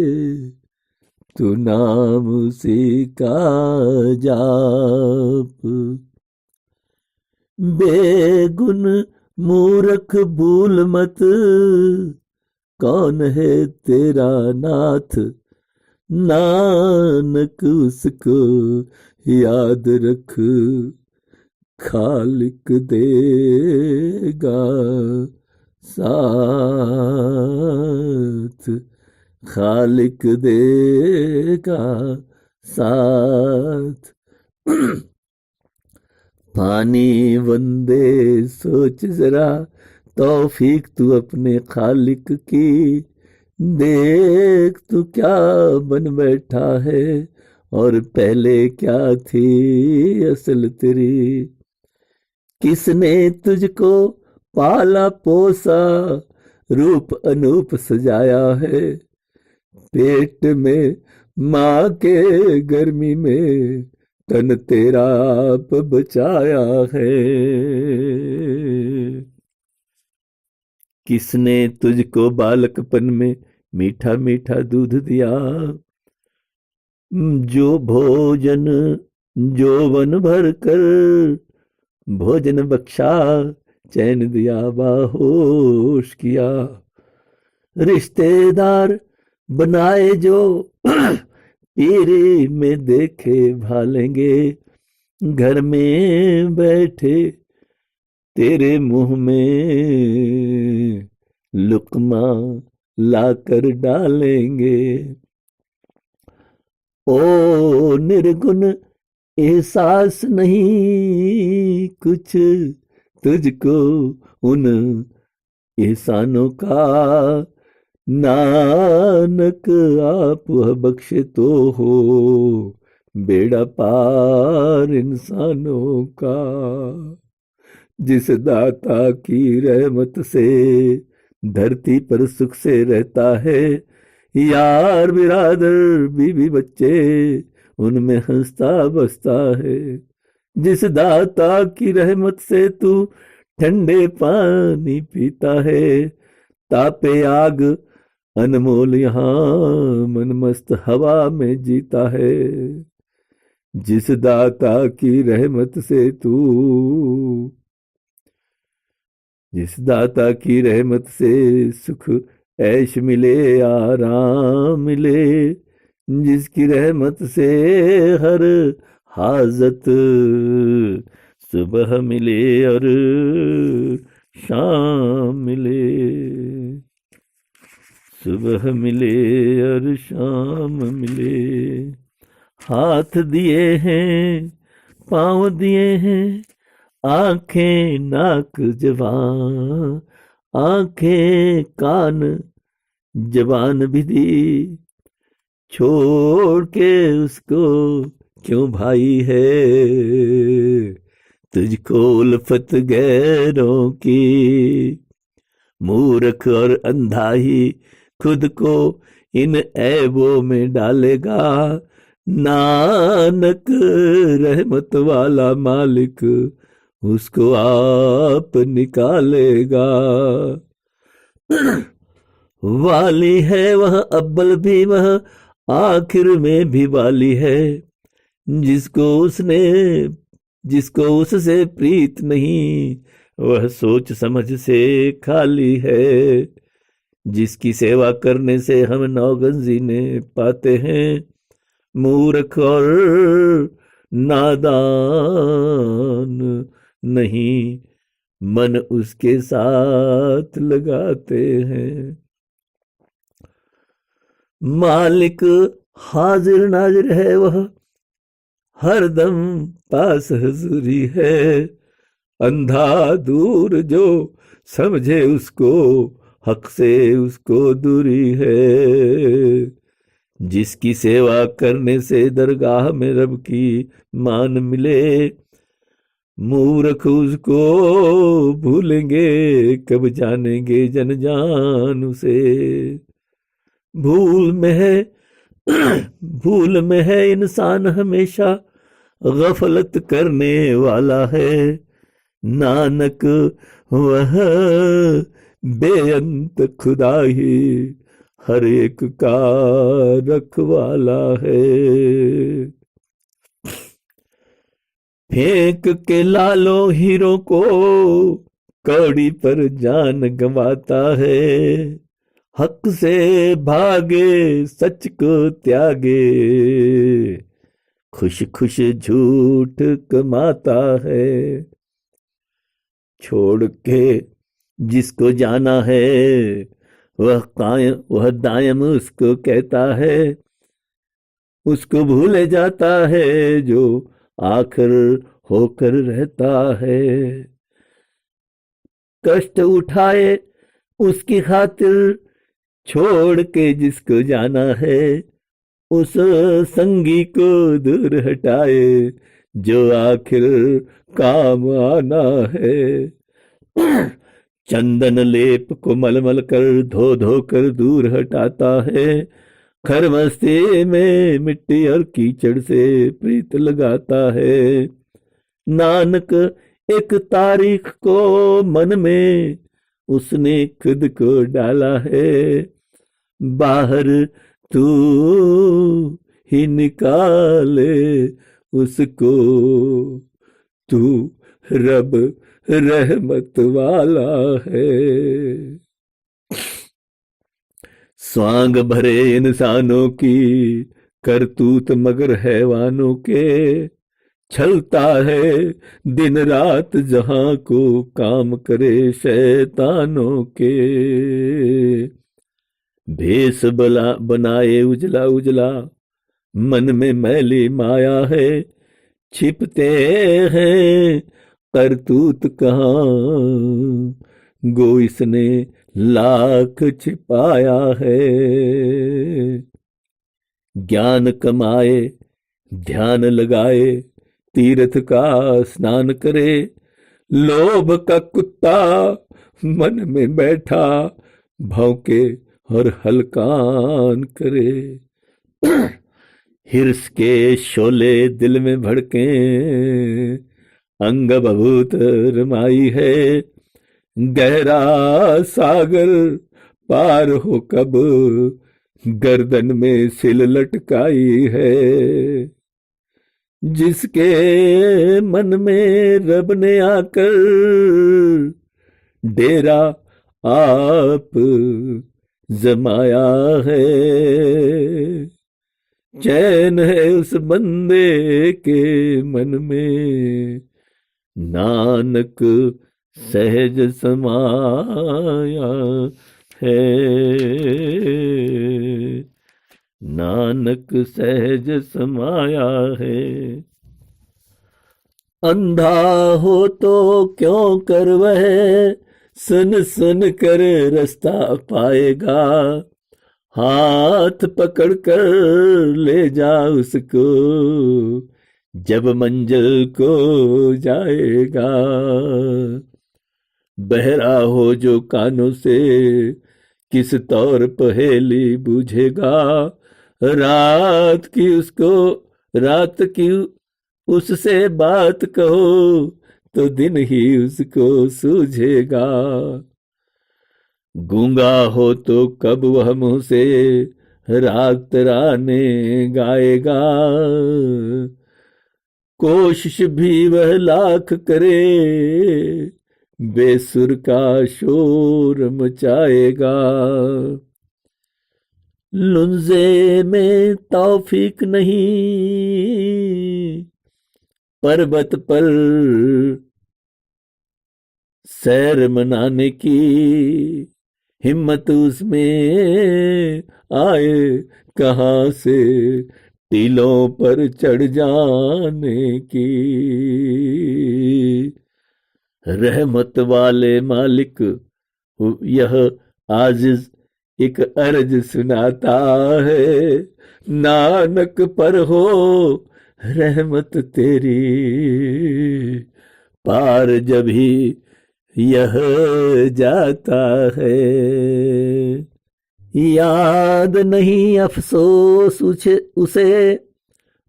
तू नाम उसी का जाप। बेगुन मूर्ख भूल मत, कौन है तेरा नाथ, नानक उसको याद रख, खालिक देगा साथ, खालिक देगा साथ। पानी वंदे सोच जरा, तौफीक तू अपने खालिक की, देख तू क्या बन बैठा है और पहले क्या थी असल तेरी। किसने तुझको पाला पोसा, रूप अनूप सजाया है, पेट में माँ के गर्मी में तन तेरा आप बचाया है। किसने तुझको बालकपन में मीठा मीठा दूध दिया, जो भोजन जोवन भर कर भोजन बख्शा, चैन दिया बाहोश किया। रिश्तेदार बनाए जो पीरी में देखे भालेंगे, घर में बैठे तेरे मुंह में लुकमा लाकर डालेंगे। ओ निर्गुण एहसास नहीं कुछ तुझको उन एहसानों का, नानक आप बख्शे तो हो बेड़ा पार इंसानों का। जिस दाता की रहमत से धरती पर सुख से रहता है, यार बिरादर बीवी बच्चे उनमें हंसता बसता है। जिस दाता की रहमत से तू ठंडे पानी पीता है, तापे आग अनमोल यहाँ मन मस्त हवा में जीता है। जिस दाता की रहमत से तू जिस दाता की रहमत से सुख ऐश मिले, आराम मिले, जिसकी रहमत से हर हाजत सुबह मिले और शाम मिले, सुबह मिले और शाम मिले। हाथ दिए हैं, पाँव दिए हैं, आंखें नाक जबान, आंखें कान जबान भी दी, छोड़ के उसको क्यों भाई है, तुझको उल्फत गैरों की, मूर्ख और अंधा ही खुद को इन ऐबों में डालेगा, नानक रहमत वाला मालिक उसको आप निकालेगा। वाली है वह अव्वल भी, वह आखिर में भी वाली है, जिसको उससे प्रीत नहीं, वह सोच समझ से खाली है। जिसकी सेवा करने से हम नौगंजीने पाते हैं, मूर्ख और नादान नहीं मन उसके साथ लगाते हैं। मालिक हाजिर नाजिर है, वह हरदम पास हजूरी है, अंधा दूर जो समझे उसको, हक से उसको दूरी है। जिसकी सेवा करने से दरगाह में रब की मान मिले, मूर्ख उसको भूलेंगे कब जानेंगे जन जान उसे। भूल में है इंसान हमेशा, गफलत करने वाला है, नानक वह बेअंत खुदा ही हर एक का रखवाला है। फेंक के लालो हीरो को कौड़ी पर जान गंवाता है, हक से भागे सच को त्यागे, खुश खुश झूठ कमाता है। छोड़ के जिसको जाना है, वह दायम उसको कहता है, उसको भूले जाता है जो आखिर होकर रहता है। कष्ट उठाए उसकी खातिर, छोड़ के जिसको जाना है, उस संगी को दूर हटाए जो आखिर काम आना है। चंदन लेप को मलमल कर धो धो कर दूर हटाता है, खरमस्ती में मिट्टी और कीचड़ से प्रीत लगाता है। नानक एक तारीख को मन में उसने खुद को डाला है, बाहर तू ही निकाले उसको, तू रब रहमत वाला है। स्वांग भरे इंसानों की करतूत मगर हैवानों के, छलता है दिन रात जहां को काम करे शैतानों के। भेष बनाए उजला उजला, मन में मैली माया है, छिपते हैं करतूत कहाँ, गो इसने लाख छिपाया है। ज्ञान कमाए ध्यान लगाए, तीर्थ का स्नान करे, लोभ का कुत्ता मन में बैठा, भौंके और हलकान करे। हिर्स के शोले दिल में भड़के, अंग बभूत रमाई है, गहरा सागर पार हो कब, गर्दन में सिल लटकाई है। जिसके मन में रब ने आकर डेरा आप जमाया है। चैन है उस बंदे के मन में, नानक सहज समाया है। नानक सहज समाया है। अंधा हो तो क्यों कर वह सुन सुन कर रास्ता पाएगा। हाथ पकड़ कर ले जा उसको, जब मंजिल को जाएगा। बहरा हो जो कानों से किस तौर पहेली बूझेगा। रात की उससे बात कहो तो दिन ही उसको सूझेगा। गूंगा हो तो कब वह मुंह से राग तराने गाएगा। कोशिश भी वह लाख करे, बेसुर का शोर मचाएगा। लुंजे में तौफीक नहीं, पर्वत पर सैर मनाने की। हिम्मत उसमें आए कहां से टीलों पर चढ़ जाने की। रहमत वाले मालिक यह आजिज एक अर्ज सुनाता है। नानक पर हो रहमत तेरी, पार जब ही यह जाता है। याद नहीं अफसोस उसे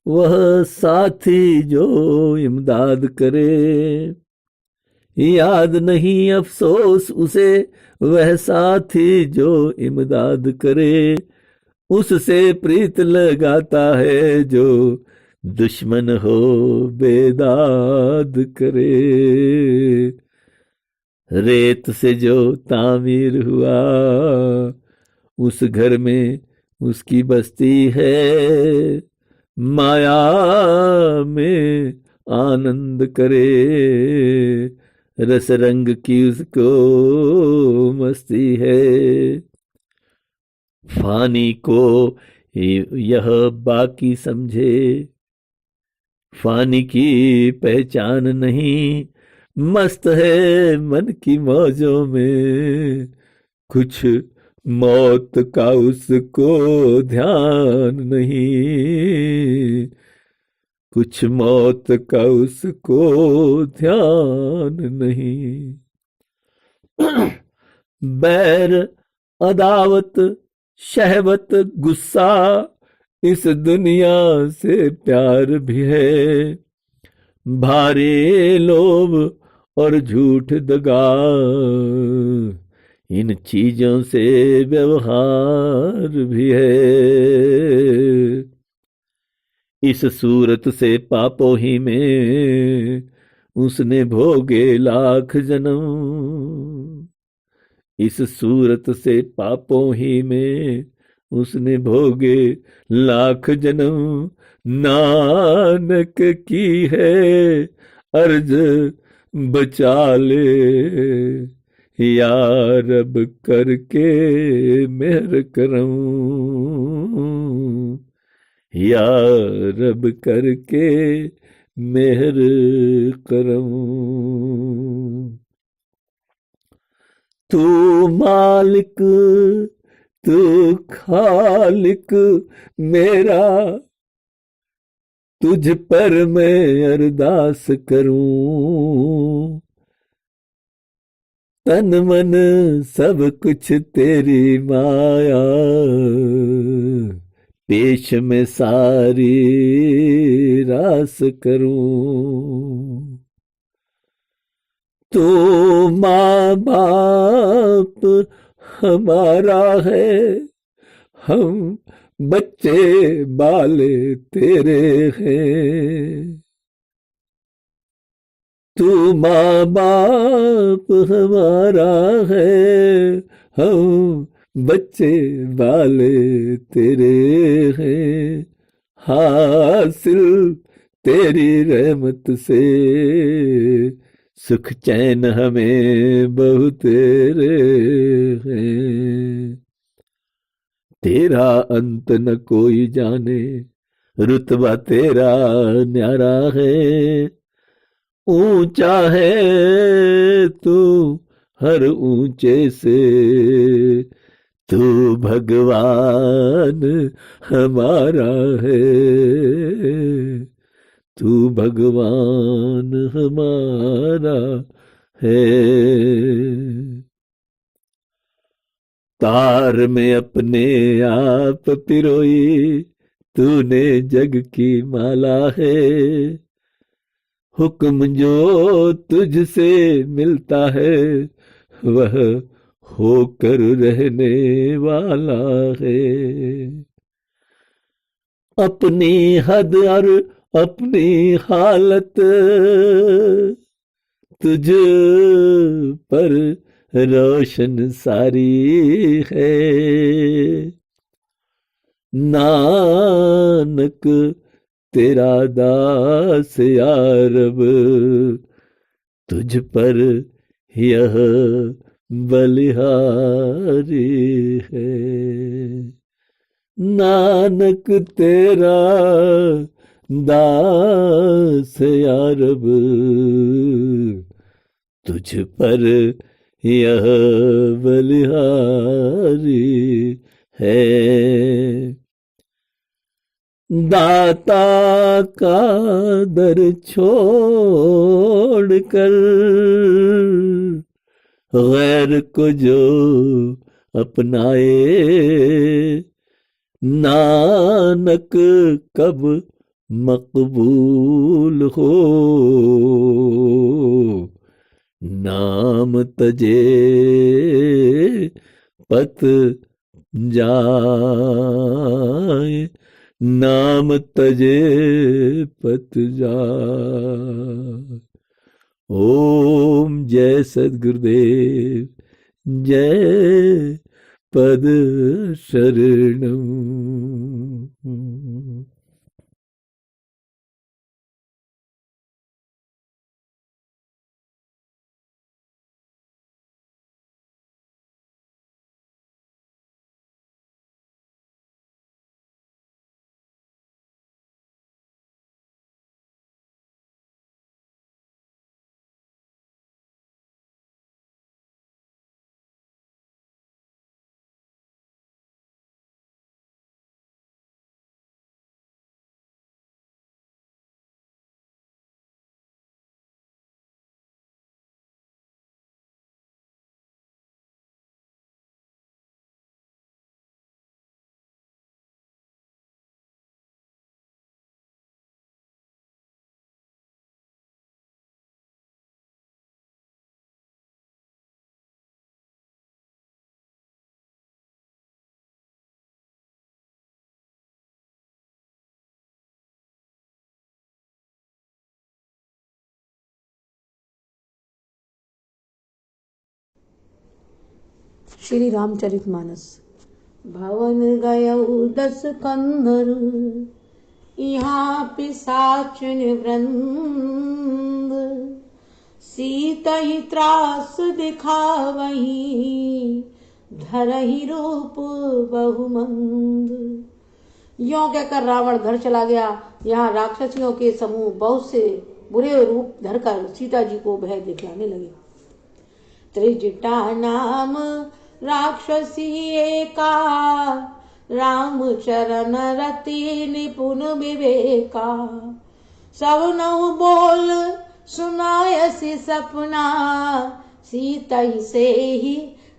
वह साथी जो इमदाद करे। याद नहीं अफसोस उसे वह साथी जो इमदाद करे। उससे प्रीत लगाता है जो दुश्मन हो बेदाद करे। रेत से जो तामीर हुआ उस घर में उसकी बस्ती है। माया में आनंद करे, रस रंग की उसको मस्ती है। फानी को यह बाकी समझे, फानी की पहचान नहीं। मस्त है मन की मौजों में, कुछ मौत का उसको ध्यान नहीं। कुछ मौत का उसको ध्यान नहीं। बैर अदावत शहवत गुस्सा इस दुनिया से प्यार भी है। भारी लोभ और झूठ दगा इन चीजों से व्यवहार भी है। इस सूरत से पापों ही में उसने भोगे लाख जन्म। इस सूरत से पापों ही में उसने भोगे लाख जन्म। नानक की है अर्ज बचा ले, या रब करके मेहर करम। या रब करके मेहर करम। तू मालिक तू खालिक मेरा, तुझ पर मैं अरदास करूं। तन मन सब कुछ तेरी माया, पेश में सारी रास करूं। तो माँ बाप हमारा है, हम बच्चे बाले तेरे हैं। तू माँ बाप हमारा है, हम बच्चे वाले तेरे हैं। हासिल तेरी रहमत से सुख चैन हमें बहुत तेरे हैं। तेरा अंत न कोई जाने, रुतबा तेरा न्यारा है। ऊंचा है तू हर ऊंचे से, तू भगवान हमारा है, तू भगवान हमारा है। तार में अपने आप पिरोई तूने जग की माला है। हुक्म जो तुझसे मिलता है वह होकर रहने वाला है। अपनी हद और अपनी हालत तुझ पर रोशन सारी है। नानक तेरा दास या रब, तुझ पर यह बलिहारी है। नानक तेरा दास या रब, तुझ पर यह बलिहारी है। दाता का दर छोड़ कर गैर को जो अपनाए, नानक कब मकबूल हो। नाम तजे पत जाए, नाम तजे पत जाए। ओम जय सद्गुरुदेव, जय पद शरणम। श्री रामचरितमानस। भवन गयउ 10 कंधर, यहाँ पिशाचन वृंद। सीतहि त्रास दिखावही, धरहि रूप बहुमंद। यों कहकर रावण घर चला गया। यहाँ राक्षसियों के समूह बहुत से बुरे रूप धरकर सीता जी को भय दिखलाने लगे। त्रिजटा नाम राक्षसी एका, राम चरण रति निपुण विवेका। सब नौ बोल सुनायसी सपना, सीतहि से ही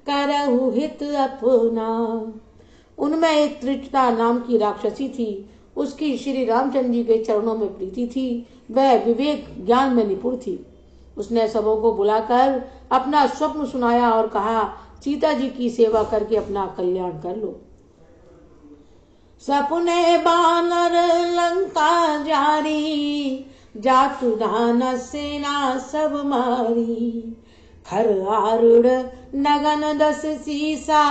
करहु हित अपना। उनमें एक त्रिजटा नाम की राक्षसी थी। उसकी श्री रामचंद्र जी के चरणों में प्रीति थी। वह विवेक ज्ञान में निपुण थी। उसने सबों को बुलाकर अपना स्वप्न सुनाया और कहा, सीता जी की सेवा करके अपना कल्याण कर लो। सपने बानर लंका जारी, जातु दान सेना सब मारी, खर आरूढ़ नगन 10 सीसा,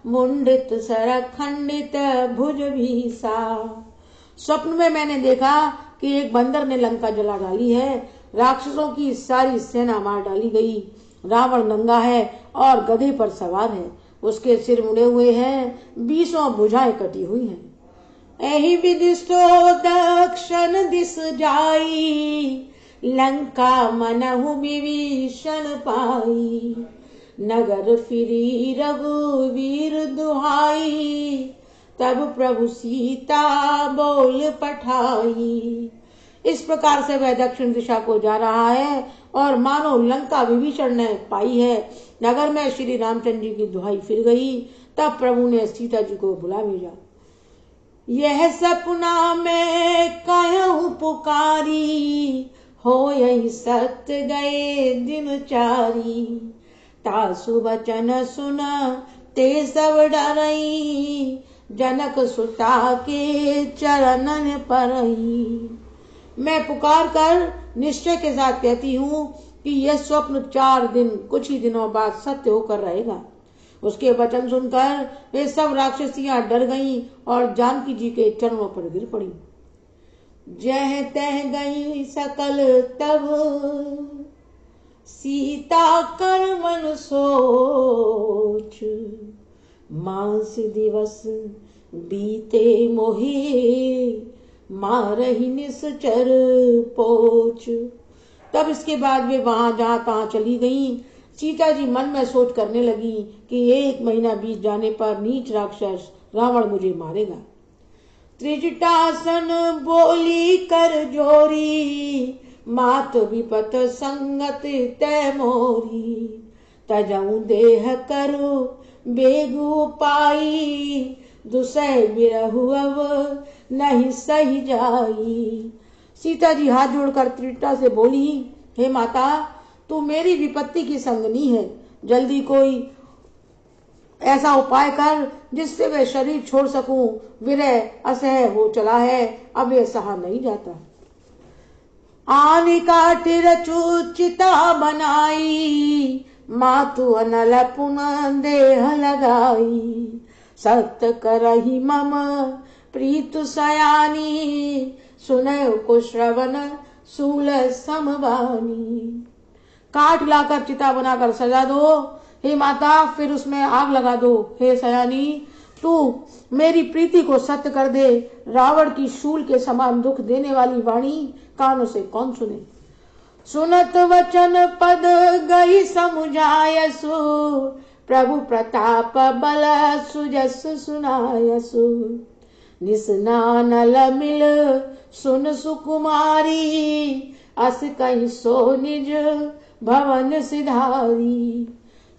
मुंडित सर खंडित भुज भीसा। स्वप्न में मैंने देखा कि एक बंदर ने लंका जला डाली है, राक्षसों की सारी सेना मार डाली गई। रावण नंगा है और गधे पर सवार है, उसके सिर मुड़े हुए हैं, 20 भुजाएं कटी हुई हैं। एहि विदिष्टो दक्षिण दिस जाई, लंका मनहु विभीषण पाई, नगर फिरी रघुवीर दुहाई, तब प्रभु सीता बोल पठाई। इस प्रकार से वह दक्षिण दिशा को जा रहा है और मानो लंका विभीषण ने पाई है। नगर में श्री रामचंद्र जी की दुहाई फिर गई। तब प्रभु ने सीता जी को बुला भेजा। यह सपना में कहूं पुकारी, हो यही सत्य गए दिन चारी, तासु बचन सुन ते सब डरई, जनक सुता के चरणन परई। मैं पुकार कर निश्चय के साथ कहती हूँ कि यह स्वप्न 4 दिन कुछ ही दिनों बाद सत्य होकर रहेगा। उसके वचन सुनकर वे सब राक्षसियां डर गईं और जानकी जी के चरणों पर गिर पड़ी। जह तह गई सकल तब सीता कर मन सोच, मास दिवस बीते मोहे, मारही निश्चर पोच। तब इसके बाद वे वहां जहां तहां चली गईं। सीता जी मन में सोच करने लगी कि 1 महीना बीत जाने पर नीच राक्षस रावण मुझे मारेगा। त्रिजटासन बोली कर जोरी, मात विपत संगत तय मोरी, तजऊ देह करो बेगु पाई, दुसह बिरहु अब नहीं सही जाई। सीता जी हाथ जोड़कर त्रिजटा से बोली, हे माता, तू मेरी विपत्ति की संगनी है, जल्दी कोई ऐसा उपाय कर जिससे वे शरीर छोड़ सकूं। विरह असह्य हो चला है, अब ये सहा नहीं जाता। आनी काटिर चुचिता बनाई, मातु अनल पुनः देह लगाई, सत्य करही मम प्रीतु सयानी, सुनय को श्रवण सूल समवानी। काट लाकर चिता बनाकर सजा दो हे माता, फिर उसमें आग लगा दो। हे सयानी, तू मेरी प्रीति को सत्य कर दे। रावण की शूल के समान दुख देने वाली वाणी कानों से कौन सुने। सुनत वचन पद गई समुझायसु, प्रभु प्रताप बल सुजस सुनायसु, निस्नानल मिल सुन सुकुमारी, अस कहीं सो निज भवन सिधारी।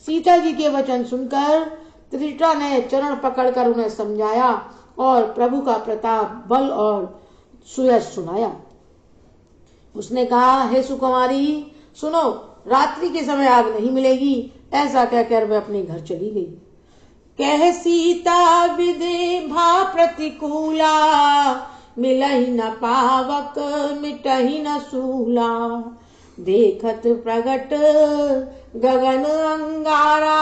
सीता जी के वचन सुनकर त्रिजटा ने चरण पकड़कर उन्हें समझाया और प्रभु का प्रताप, बल और सुयश सुनाया। उसने कहा, हे सुकुमारी सुनो, रात्रि के समय आग नहीं मिलेगी। ऐसा कहकर वह अपने घर चली गई। कह सीता विधि भा प्रतिकूला, मिलहि न पावक मिटहि न सूला, देखत प्रगट गगन अंगारा,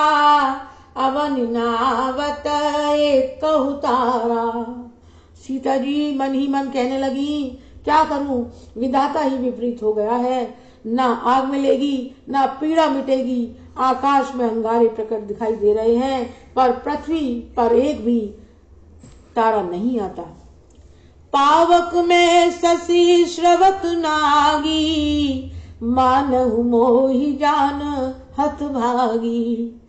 अवन नावत एक कहु तारा। सीता जी मन ही मन कहने लगी, क्या करूं, विधाता ही विपरीत हो गया है। ना आग मिलेगी, ना पीड़ा मिटेगी। आकाश में अंगारे प्रकट दिखाई दे रहे हैं, पर पृथ्वी पर एक भी तारा नहीं आता। पावक में शशि श्रवत नागी, मानहु मोहि जान हत भागी,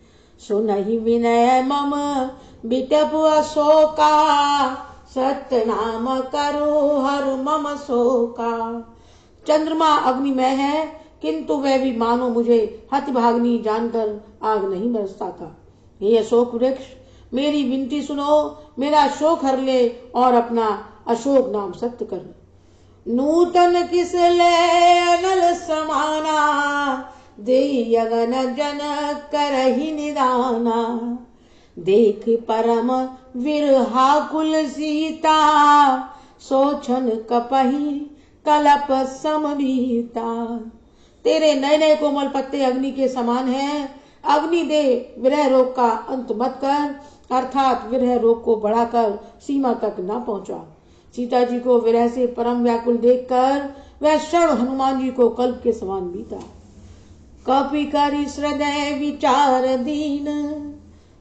सुनहि विनय मम बिटप अशोका, सत्य नाम करो हर मम शोका। चंद्रमा अग्निमय है, किंतु वह भी मानो मुझे हतभाग्नि जानकर आग नहीं बरसता था। हे अशोक वृक्ष, मेरी विनती सुनो, मेरा शोक हर ले और अपना अशोक नाम सत्य कर। नूतन किस ले अनल समाना, दे यगन जन करहि निदाना, देख परम विरहा कुल सीता, सोचन कपहि कलप समनीता। तेरे नए नए कोमल पत्ते अग्नि के समान हैं। अग्नि दे, विरह रोग का अंत मत कर, अर्थात विरह रोग को बढ़ाकर सीमा तक न पहुंचा। सीता जी को विरह से परम व्याकुल देखकर वह क्षण हनुमान जी को कल्प के समान बीता। कपि करि हृदय विचार दीन,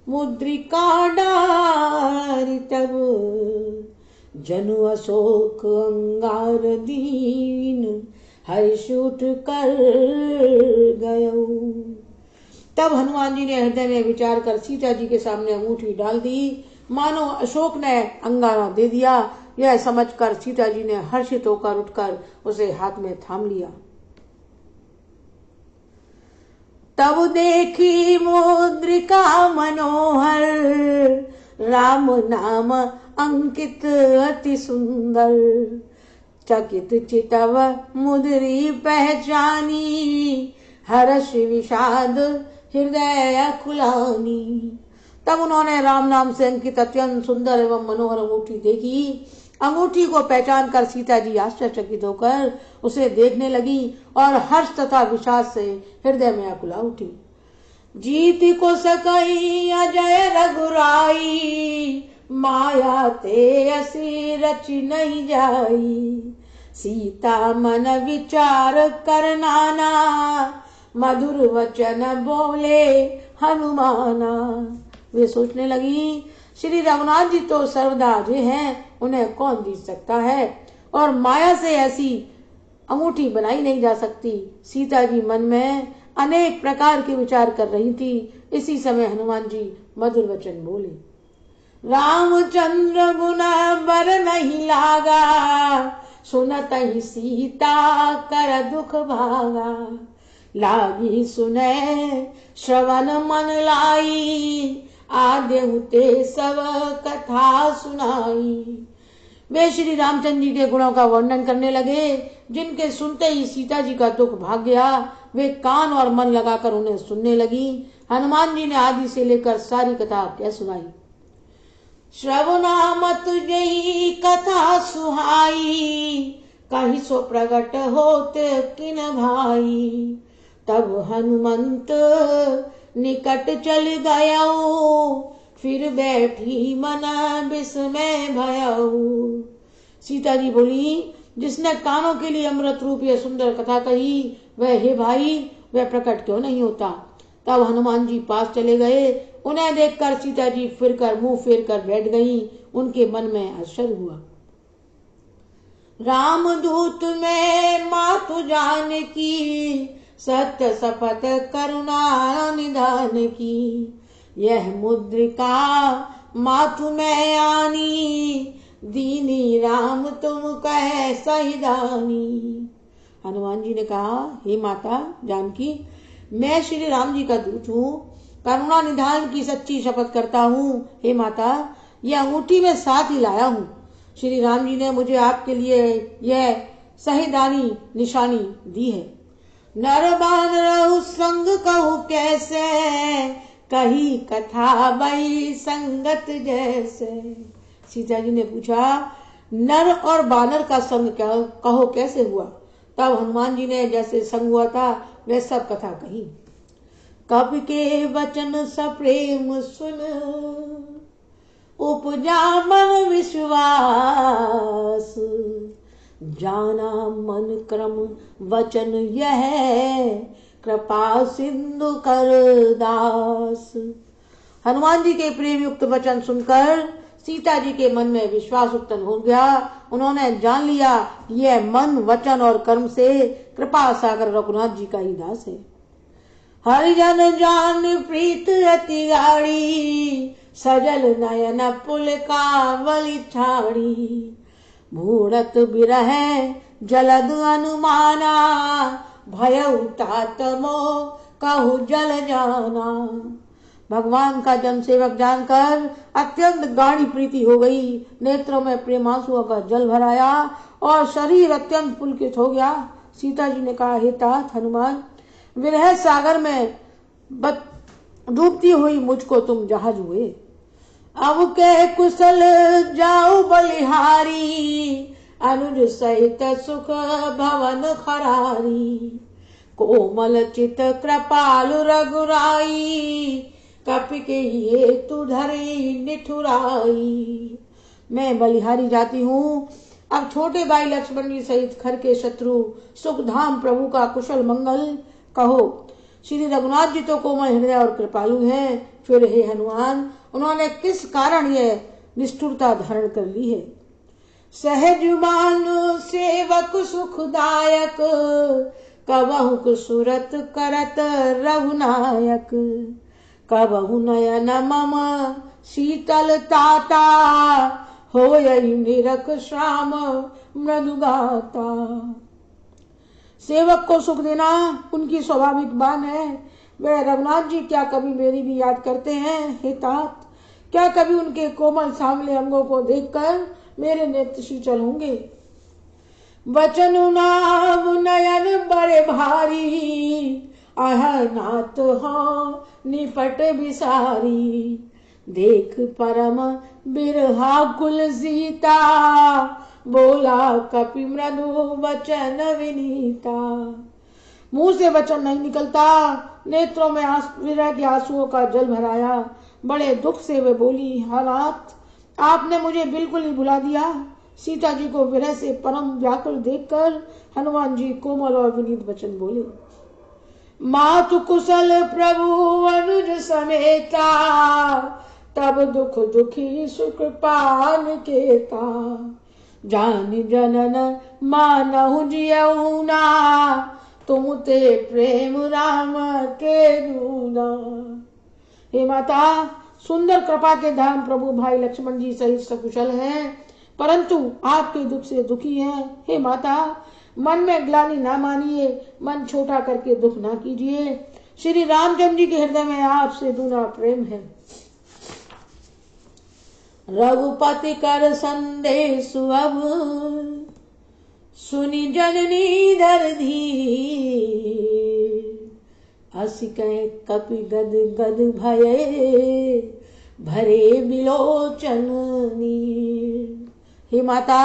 मुद्रिका डारि तब, जनु अशोक अंगार दीन, हर्ष उठ कर गयो। तब हनुमान जी ने हृदय में विचार कर सीता जी के सामने अंगूठी डाल दी, मानो अशोक ने अंगारा दे दिया। यह समझकर सीता जी ने हर्षित होकर उठकर उसे हाथ में थाम लिया। तब देखी मुद्रिका मनोहर, राम नाम अंकित अति सुंदर, चकित चितव मुद्री पहचानी, हर्ष विषाद हृदय खुलानी। तब उन्होंने राम नाम से अंकित अत्यंत सुंदर एवं मनोहर अंगूठी देखी। अंगूठी को पहचान कर सीता जी आश्चर्यचकित होकर उसे देखने लगी और हर्ष तथा विषाद से हृदय में आकुला उठी। जीत को सकई अजय रघुराई, माया ते असी रच नहीं जाई, सीता मन विचार कर नाना, मधुर वचन बोले हनुमाना। वे सोचने लगी, श्री रघुनाथ जी तो सर्वदा अजय हैं, उन्हें कौन जीत सकता है, और माया से ऐसी अंगूठी बनाई नहीं जा सकती। सीता जी मन में अनेक प्रकार के विचार कर रही थी। इसी समय हनुमान जी मधुर वचन बोले। रामचंद्र गुण बर नहीं लागा, सुनत ही सीता कर दुख भागा, लागी सुने श्रवण मन लाई, आदेहु ते सब कथा सुनाई। वे श्री रामचंद्र जी के गुणों का वर्णन करने लगे, जिनके सुनते ही सीता जी का दुख भाग गया। वे कान और मन लगाकर उन्हें सुनने लगी। हनुमान जी ने आदि से लेकर सारी कथा क्या सुनाई। श्रवणा मत जही कथा सुहाई, कहीं सो प्रगट होते किन भाई, तब हनुमंत निकट चल गयो, फिर बैठी मना विस्मय भयऊ। सीता जी बोली, जिसने कानों के लिए अमृत रूप ये सुंदर कथा कही, वह हे भाई वह प्रकट क्यों नहीं होता। तब हनुमान जी पास चले गए। उन्हें देखकर सीता जी फिरकर मुंह फेर कर बैठ गईं। उनके मन में आश्चर्य हुआ। रामदूत में मातु जान की, सत्य शपथ करुणा निधान की, यह मुद्रिका मातु में आनी, दीनी राम तुम कह सहिदानी। हनुमान जी ने कहा, हे माता जानकी, मैं श्री राम जी का दूत हूँ, करुणा निधान की सच्ची शपथ करता हूँ। हे माता, यह अंगूठी मैं साथ ही लाया हूँ। श्री राम जी ने मुझे आपके लिए यह सहिदानी निशानी दी है। नर बान रहु संग कहूँ कैसे, कही कथा बई संगत जैसे। सीता जी ने पूछा, नर और बानर का संग कहो कैसे हुआ। तब हनुमान जी ने जैसे संग हुआ था वह सब कथा कही। कपि के वचन सप्रेम सुन, उपजा मन विश्वास, जाना मन क्रम वचन यह, कृपा सिंधु कर दास। हनुमान जी के प्रेम युक्त वचन सुनकर सीता जी के मन में विश्वास उत्पन्न हो गया। उन्होंने जान लिया यह मन वचन और कर्म से कृपा सागर रघुनाथ जी का ही दास है। हरिजन जान प्रीत अति गाड़ी, सजल नयन पुल कावली ठाड़ी, मूढ़त बिरह जलद अनुमाना, भयउ तात मोह कहु जल जाना। भगवान का जन सेवक जानकर अत्यंत गाढ़ी प्रीति हो गई। नेत्रों में प्रेमांसुओं का जल भराया और शरीर अत्यंत पुलकित हो गया। सीता जी ने कहा, हे तात हनुमान, विरह सागर में डूबती हुई मुझको तुम जहाज हुए। अब के कुशल जाऊ बलिहारी, अनुज सहित सुख भवन खरारी, कोमल चित कृपालु रघुराई, कपि के हेतु धरी निठुराई। मैं बलिहारी जाती हूँ। अब छोटे भाई लक्ष्मण जी सहित खर के शत्रु सुखधाम प्रभु का कुशल मंगल कहो। श्री रघुनाथ जी तो कोमल हृदय और कृपालु हैं, फिर हे हनुमान उन्होंने किस कारण यह निष्ठुरता धारण कर ली है। सहज मानु सेवक सुखदायक, कबहु सुरत करत रघुनायक, कबहु नयन मम शीतल ताता, होयहि निरख श्याम मृदुगाता। सेवक को सुख देना उनकी स्वाभाविक बात है। वे रघुनाथ जी क्या कभी मेरी भी याद करते हैं? हे तात, क्या कभी उनके कोमल सांवले अंगों को देखकर मेरे नेत्र शीतल होंगे? वचन नाम नयन बड़े भारी, आह नाथ हो निपट बिसारी, देख परम बिरहा कुल सीता, बोला कपि मृदु वचन विनीता। मुंह से वचन नहीं निकलता, नेत्रों में विरह के आंसुओं का जल भराया। बड़े दुख से वे बोली, हालात आपने मुझे बिल्कुल ही भुला दिया। सीता जी को विरह से परम व्याकुल देखकर हनुमान जी कोमल और विनीत वचन बोले। मातु कुशल प्रभु अनुज समेता, तब दुख दुखी सुख पान केता, जान जनन मानहु जियऊना, तुम ते प्रेम राम के दूना। हे माता, सुंदर कृपा के धाम प्रभु भाई लक्ष्मण जी सहित सकुशल हैं, परंतु आपके दुख से दुखी हैं। हे माता, मन में ग्लानि ना मानिए, मन छोटा करके दुख ना कीजिए। श्री रामचंद्र जी के हृदय में आपसे दूना प्रेम है। रघुपति कर संदेश अब, सुनि जननी दर्दी, असी कहे कपि गद गद भये, भरे बिलोचन नीर। हे माता,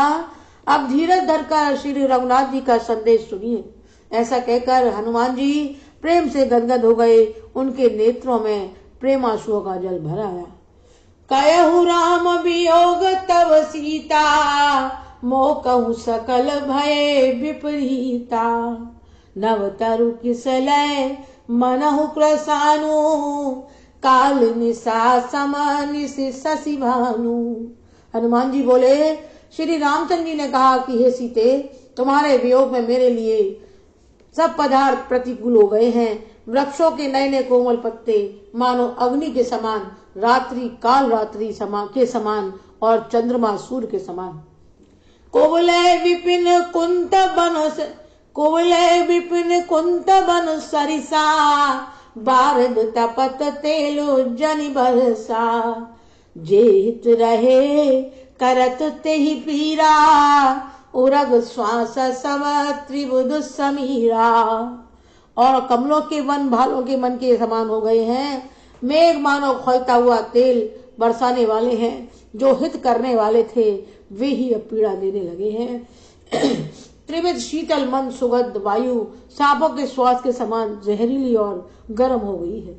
अब धीरज धरकर श्री रघुनाथ जी का संदेश सुनिए। ऐसा कहकर हनुमान जी प्रेम से गदगद हो गए। उनके नेत्रों में प्रेमांसुओं का जल भर आया। कहु राम वियोग तव सीता, मोह कहु सकल भय विपरीता, नव तरु किसलय मनहु प्रसानु, काल निशा सम निशि शशि भानु। हनुमान जी बोले, श्री रामचंद्र जी ने कहा कि हे सीते, तुम्हारे वियोग में मेरे लिए सब पदार्थ प्रतिकूल हो गए हैं। वृक्षों के नए नए कोमल पत्ते मानो अग्नि के समान, रात्रि काल रात्रि के समान और चंद्रमा सूर्य के समान। कोवलय विपिन कुंत बन सरिसा, बारद तपत तेलो जनि बरसा, जेहित रहे करत तेहि पीरा, उरग श्वास सव त्रिबुध समीरा। और कमलों के वन भालों के मन के समान हो गए हैं। मेघ मानो खोलता हुआ तेल बरसाने वाले हैं। जो हित करने वाले थे वे ही अब पीड़ा देने लगे हैं। त्रिविध शीतल मन सुगंध वायु सांपों के श्वास के समान जहरीली और गर्म हो गई है।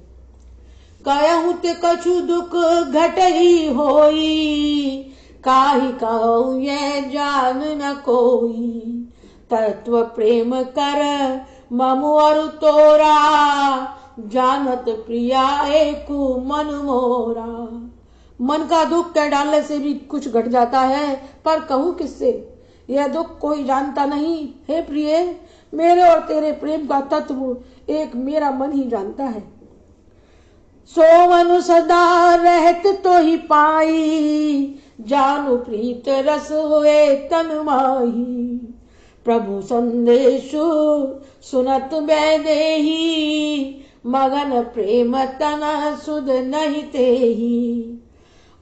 कहूँ ते कछु दुख घटही होई, काहि कहूँ ये जान न कोई, तत्व प्रेम कर ममु अरु तोरा, जानत प्रिया एकु मन मोरा। मन का दुख कह डालने से भी कुछ घट जाता है, पर कहूँ किससे? यह दुख कोई जानता नहीं। हे प्रिय, मेरे और तेरे प्रेम का तत्व एक मेरा मन ही जानता है। सो मनु सदा रहत तो ही पाई, जानु प्रीत रस हुए तन माही, प्रभु संदेशु सुनत बैदेही, मगन प्रेम तना सुध नहीं तेही।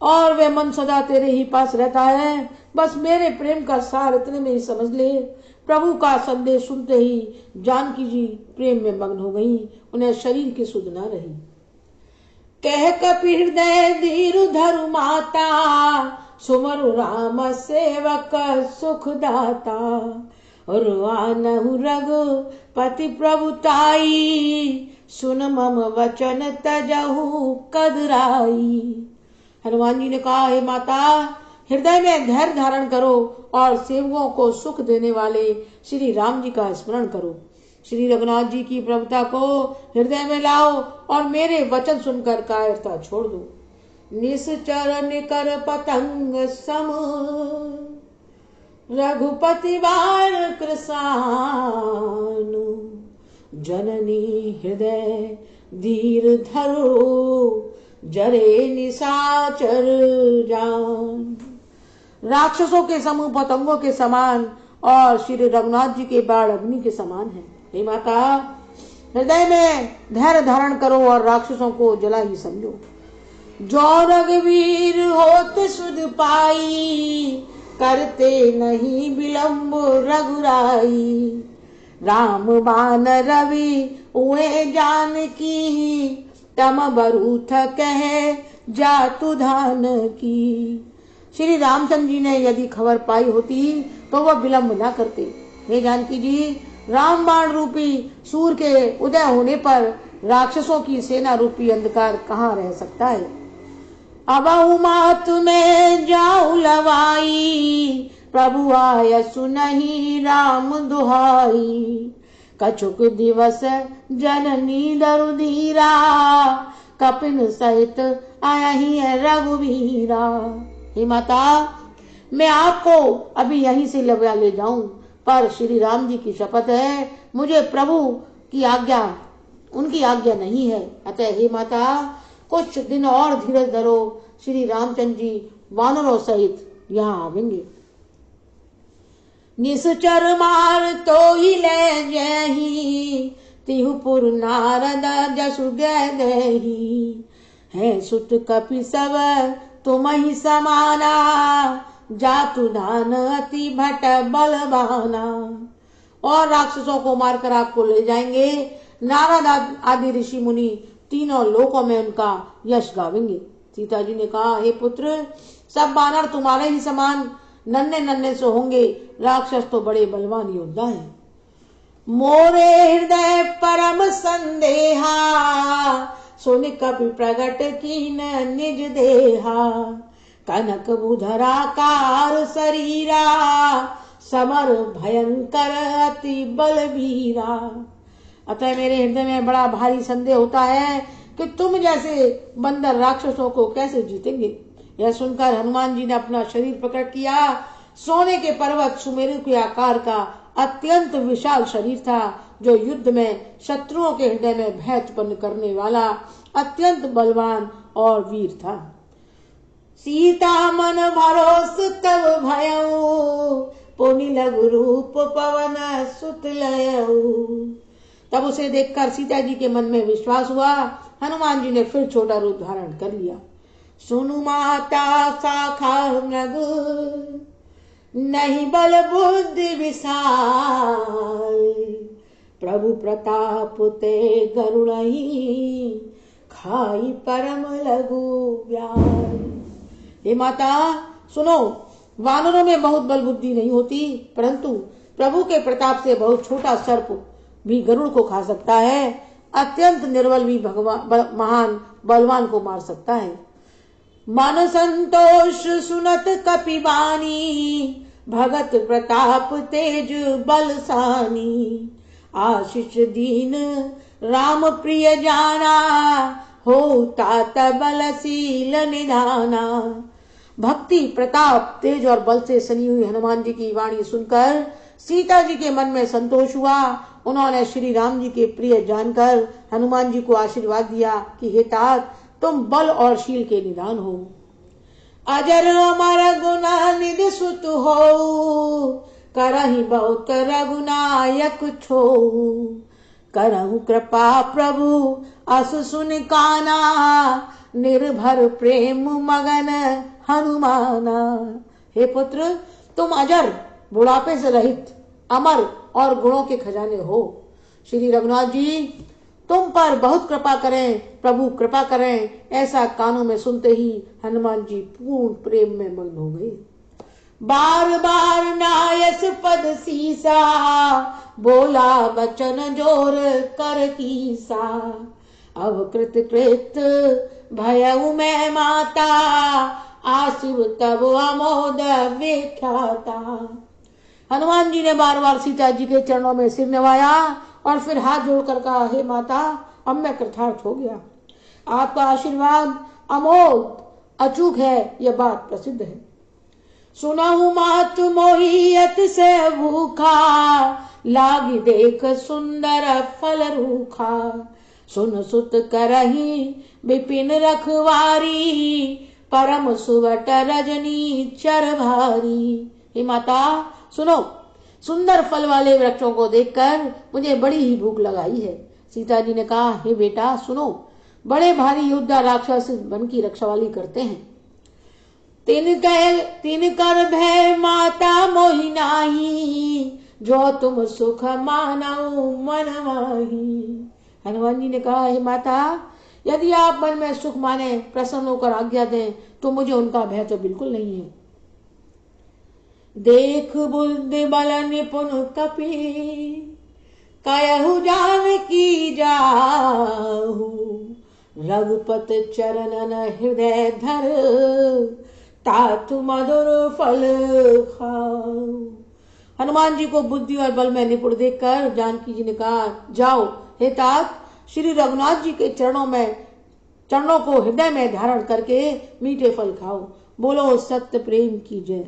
और वे मन सदा तेरे ही पास रहता है। बस मेरे प्रेम का सार इतने में ही समझ ले। प्रभु का संदेश सुनते ही जानकी जी प्रेम में मग्न हो गई। उन्हें शरीर की सुध न रही। कह कपि हृदय धीरु धरु माता, सुमरु राम सेवक सुखदाता। रुआनहु रघुपति प्रभुताई, सुन मम वचन तजहु कदराई। हनुमान जी ने कहा, हे माता, हृदय में धैर्य धारण करो और सेवकों को सुख देने वाले श्री राम जी का स्मरण करो। श्री रघुनाथ जी की प्रभुता को हृदय में लाओ और मेरे वचन सुनकर कायरता छोड़ दो। निश्चर निकर पतंग सम, रघुपति बाण कृसानु। जननी हृदय धीर धरो, जरे निशाचर जान। राक्षसों के समूह पतंगों के समान और श्री रघुनाथ जी के बाण अग्नि के समान है। हे माता, हृदय में धैर्य धारण करो और राक्षसों को जला ही समझो। जो रघुवीर होत सुध पाई, करते नहीं विलंब रघुराई। राम बाण रवि उए जानकी, तम बरूथ कहे जातु धान की। श्री रामचंद्र जी ने यदि खबर पाई होती तो वह विलंब न करते। हे जानकी जी, राम बाण रूपी सूर्य के उदय होने पर राक्षसों की सेना रूपी अंधकार कहाँ रह सकता है। अबहु मात में जाऊ लवाई, प्रभु आय सुनहि राम दुहाई। कछुक दिवस जननी दरु धीरा, कपिन सहित आयहि रघुवीरा। हे माता, मैं आपको अभी यहीं से लगा ले जाऊं, पर श्री राम जी की शपथ है, मुझे प्रभु की आज्ञा, उनकी आज्ञा नहीं है। अतः हे माता, कुछ दिन और धीरज धरो, श्री रामचंद्र जी वानरों सहित यहाँ आवेंगे। निश्चर मार तो ही ले जही, तिहुपुर नारद जसु गही। है सुत कपि सब तुम ही समाना, जातु दान अति भट बलवाना। और राक्षसों को मारकर आपको ले जाएंगे। नारद आदि ऋषि मुनि तीनों लोकों में उनका यश गावेंगे। सीता जी ने कहा, हे पुत्र, सब बानर तुम्हारे ही समान नन्हे नन्हे से होंगे, राक्षस तो बड़े बलवान योद्धा हैं। मोरे हृदय परम संदेहा, सुन कपि प्रगट कीन निज देहा। कनक बुधराकार शरीरा, समर भयंकर अति बलवीरा। अतः मेरे हृदय में बड़ा भारी संदेह होता है कि तुम जैसे बंदर राक्षसों को कैसे जीतेंगे। यह सुनकर हनुमान जी ने अपना शरीर प्रकट किया। सोने के पर्वत सुमेरु के आकार का अत्यंत विशाल शरीर था, जो युद्ध में शत्रुओं के हृदय में भय उत्पन्न करने वाला अत्यंत बलवान और वीर था। सीता मन भरोस तब भयऊ, पुनि लघु रूप पवन सुत लयऊ। तब उसे देखकर सीता जी के मन में विश्वास हुआ। हनुमान जी ने फिर छोटा रूप धारण कर लिया। सुनु माता शाखा मृग, नहीं बल बुद्धि विशाल। प्रभु प्रताप ते गरुड़हि, खाई परम लघु व्याल। हे माता सुनो, वानरों में बहुत बल बुद्धि नहीं होती, परंतु प्रभु के प्रताप से बहुत छोटा सर्प भी गरुड़ को खा सकता है। अत्यंत निर्बल भी भगवान महान बलवान को मार सकता है। मन संतोष सुनत कपिवानी, भगत प्रताप तेज बलसानी। आशीष दीन राम प्रिय जाना, हो तात बलशील निधाना। भक्ति प्रताप तेज और बल से सनी हुई हनुमान जी की वाणी सुनकर सीता जी के मन में संतोष हुआ। उन्होंने श्री राम जी के प्रिय जानकर हनुमान जी को आशीर्वाद दिया कि हे तात, तुम बल और शील के निधान हो। अजर अमर गुना निधि सुत हो, करहि बहुत रघुनायक छो। करहु कृपा प्रभु अस सुन काना, निर्भर प्रेम मगन हनुमाना। हे पुत्र, तुम अजर, बुढ़ापे से रहित, अमर और गुणों के खजाने हो। श्री रघुनाथ जी, तुम पर बहुत कृपा करें, प्रभु कृपा करें। ऐसा कानों में सुनते ही हनुमान जी पूर्ण प्रेम में मग्न हो गए। बार बार नायस पद सीसा, बोला बचन जोर कर कीसा। अब कृत कृत भयउ मैं माता, आशिव तब अमोद विख्याता। हनुमान जी ने बार बार सीता जी के चरणों में सिर नवाया और फिर हाथ जोड़कर कहा, हे माता, अब मैं कृतार्थ हो गया। आपका आशीर्वाद अमोद अचूक है, यह बात प्रसिद्ध है। सुनहु मातु मोहियत से भूखा, लागी देख सुंदर फल रूखा। सुन सुत करही विपिन रखवारी, परम सुवट रजनी चर भारी। हे माता सुनो, सुंदर फल वाले वृक्षों को देखकर मुझे बड़ी ही भूख लगाई है। सीता जी ने कहा, हे बेटा सुनो, बड़े भारी योद्धा राक्षस वन की रखवाली करते हैं। तिन कर भय माता मोहि नाही, जो तुम सुख मानऊ मन माही। हनुमान जी ने कहा, हे माता, यदि आप मन में सुख माने, प्रसन्न होकर आज्ञा दें, तो मुझे उनका भय तो बिल्कुल नहीं है। देख बुद्धि बल निपुण कपि, कयहु जान की जाहु। रघुपत चरणन हृदय धर, तातु मधुर फल खाओ। हनुमान जी को बुद्धि और बल में निपुण देखकर जानकी जी ने कहा, जाओ हे तात, श्री रघुनाथ जी के चरणों को हृदय में धारण करके मीठे फल खाओ। बोलो सत्य प्रेम की जय।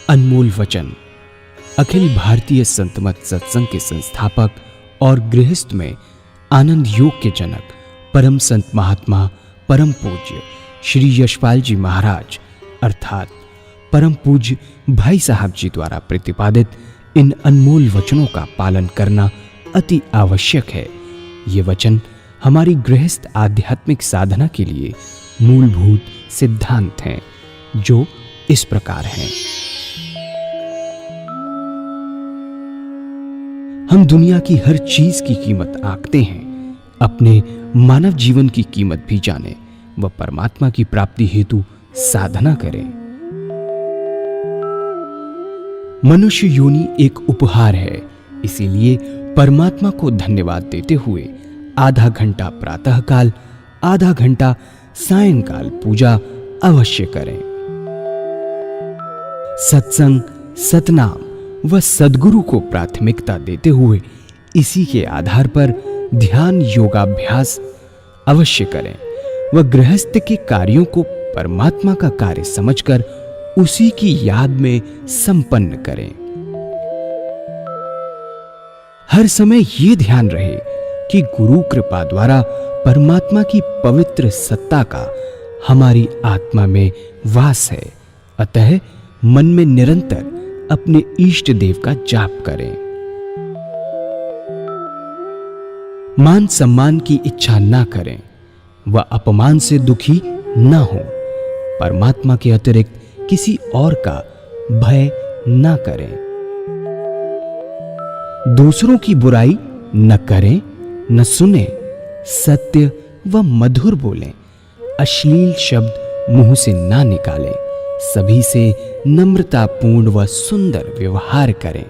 अनमोल वचन अखिल भारतीय संत मत सत्संग के संस्थापक और गृहस्थ में आनंद योग के जनक परम संत महात्मा परम पूज्य श्री यशपाल जी महाराज अर्थात परम पूज्य भाई साहब जी द्वारा प्रतिपादित इन अनमोल वचनों का पालन करना अति आवश्यक है। ये वचन हमारी गृहस्थ आध्यात्मिक साधना के लिए मूलभूत सिद्धांत हैं, जो इस प्रकार हैं। हम दुनिया की हर चीज की कीमत आंकते हैं, अपने मानव जीवन की कीमत भी जाने व परमात्मा की प्राप्ति हेतु साधना करें। मनुष्य योनि एक उपहार है, इसीलिए परमात्मा को धन्यवाद देते हुए आधा घंटा प्रातःकाल, आधा घंटा सायंकाल पूजा अवश्य करें। सत्संग, सतनाम व सद्गुरु को प्राथमिकता देते हुए इसी के आधार पर ध्यान योगाभ्यास अवश्य करें व गृहस्थ के कार्यों को परमात्मा का कार्य समझकर उसी की याद में संपन्न करें। हर समय ये ध्यान रहे कि गुरु कृपा द्वारा परमात्मा की पवित्र सत्ता का हमारी आत्मा में वास है, अतः मन में निरंतर अपने इष्ट देव का जाप करें। मान सम्मान की इच्छा ना करें व अपमान से दुखी ना हो। परमात्मा के अतिरिक्त किसी और का भय ना करें। दूसरों की बुराई न करें, न सुने, सत्य व मधुर बोलें, अश्लील शब्द मुंह से ना निकालें, सभी से नम्रतापूर्ण व सुंदर व्यवहार करें।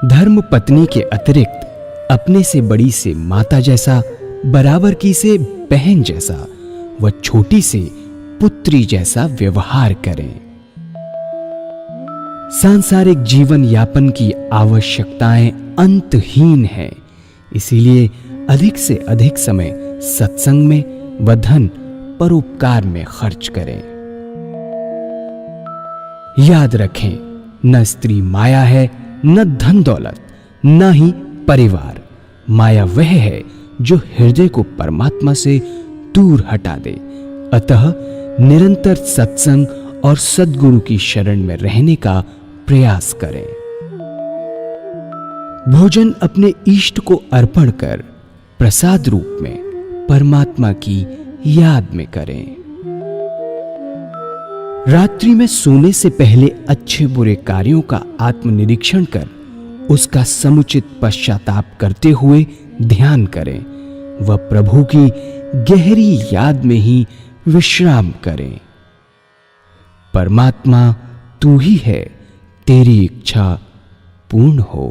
धर्म पत्नी के अतिरिक्त अपने से बड़ी से माता जैसा, बराबर की से बहन जैसा व छोटी से पुत्री जैसा व्यवहार करें। सांसारिक जीवन यापन की आवश्यकताएं अंतहीन हैं, इसीलिए अधिक से अधिक समय सत्संग में व धन परोपकार में खर्च करें। याद रखें, न स्त्री माया है, न धन दौलत, न ही परिवार। माया वह है जो हृदय को परमात्मा से दूर हटा दे। अतः निरंतर सत्संग और सद्गुरु की शरण में रहने का प्रयास करें। भोजन अपने इष्ट को अर्पण कर प्रसाद रूप में परमात्मा की याद में करें। रात्रि में सोने से पहले अच्छे बुरे कार्यों का आत्मनिरीक्षण कर उसका समुचित पश्चाताप करते हुए ध्यान करें व प्रभु की गहरी याद में ही विश्राम करें। परमात्मा तू ही है, तेरी इच्छा पूर्ण हो।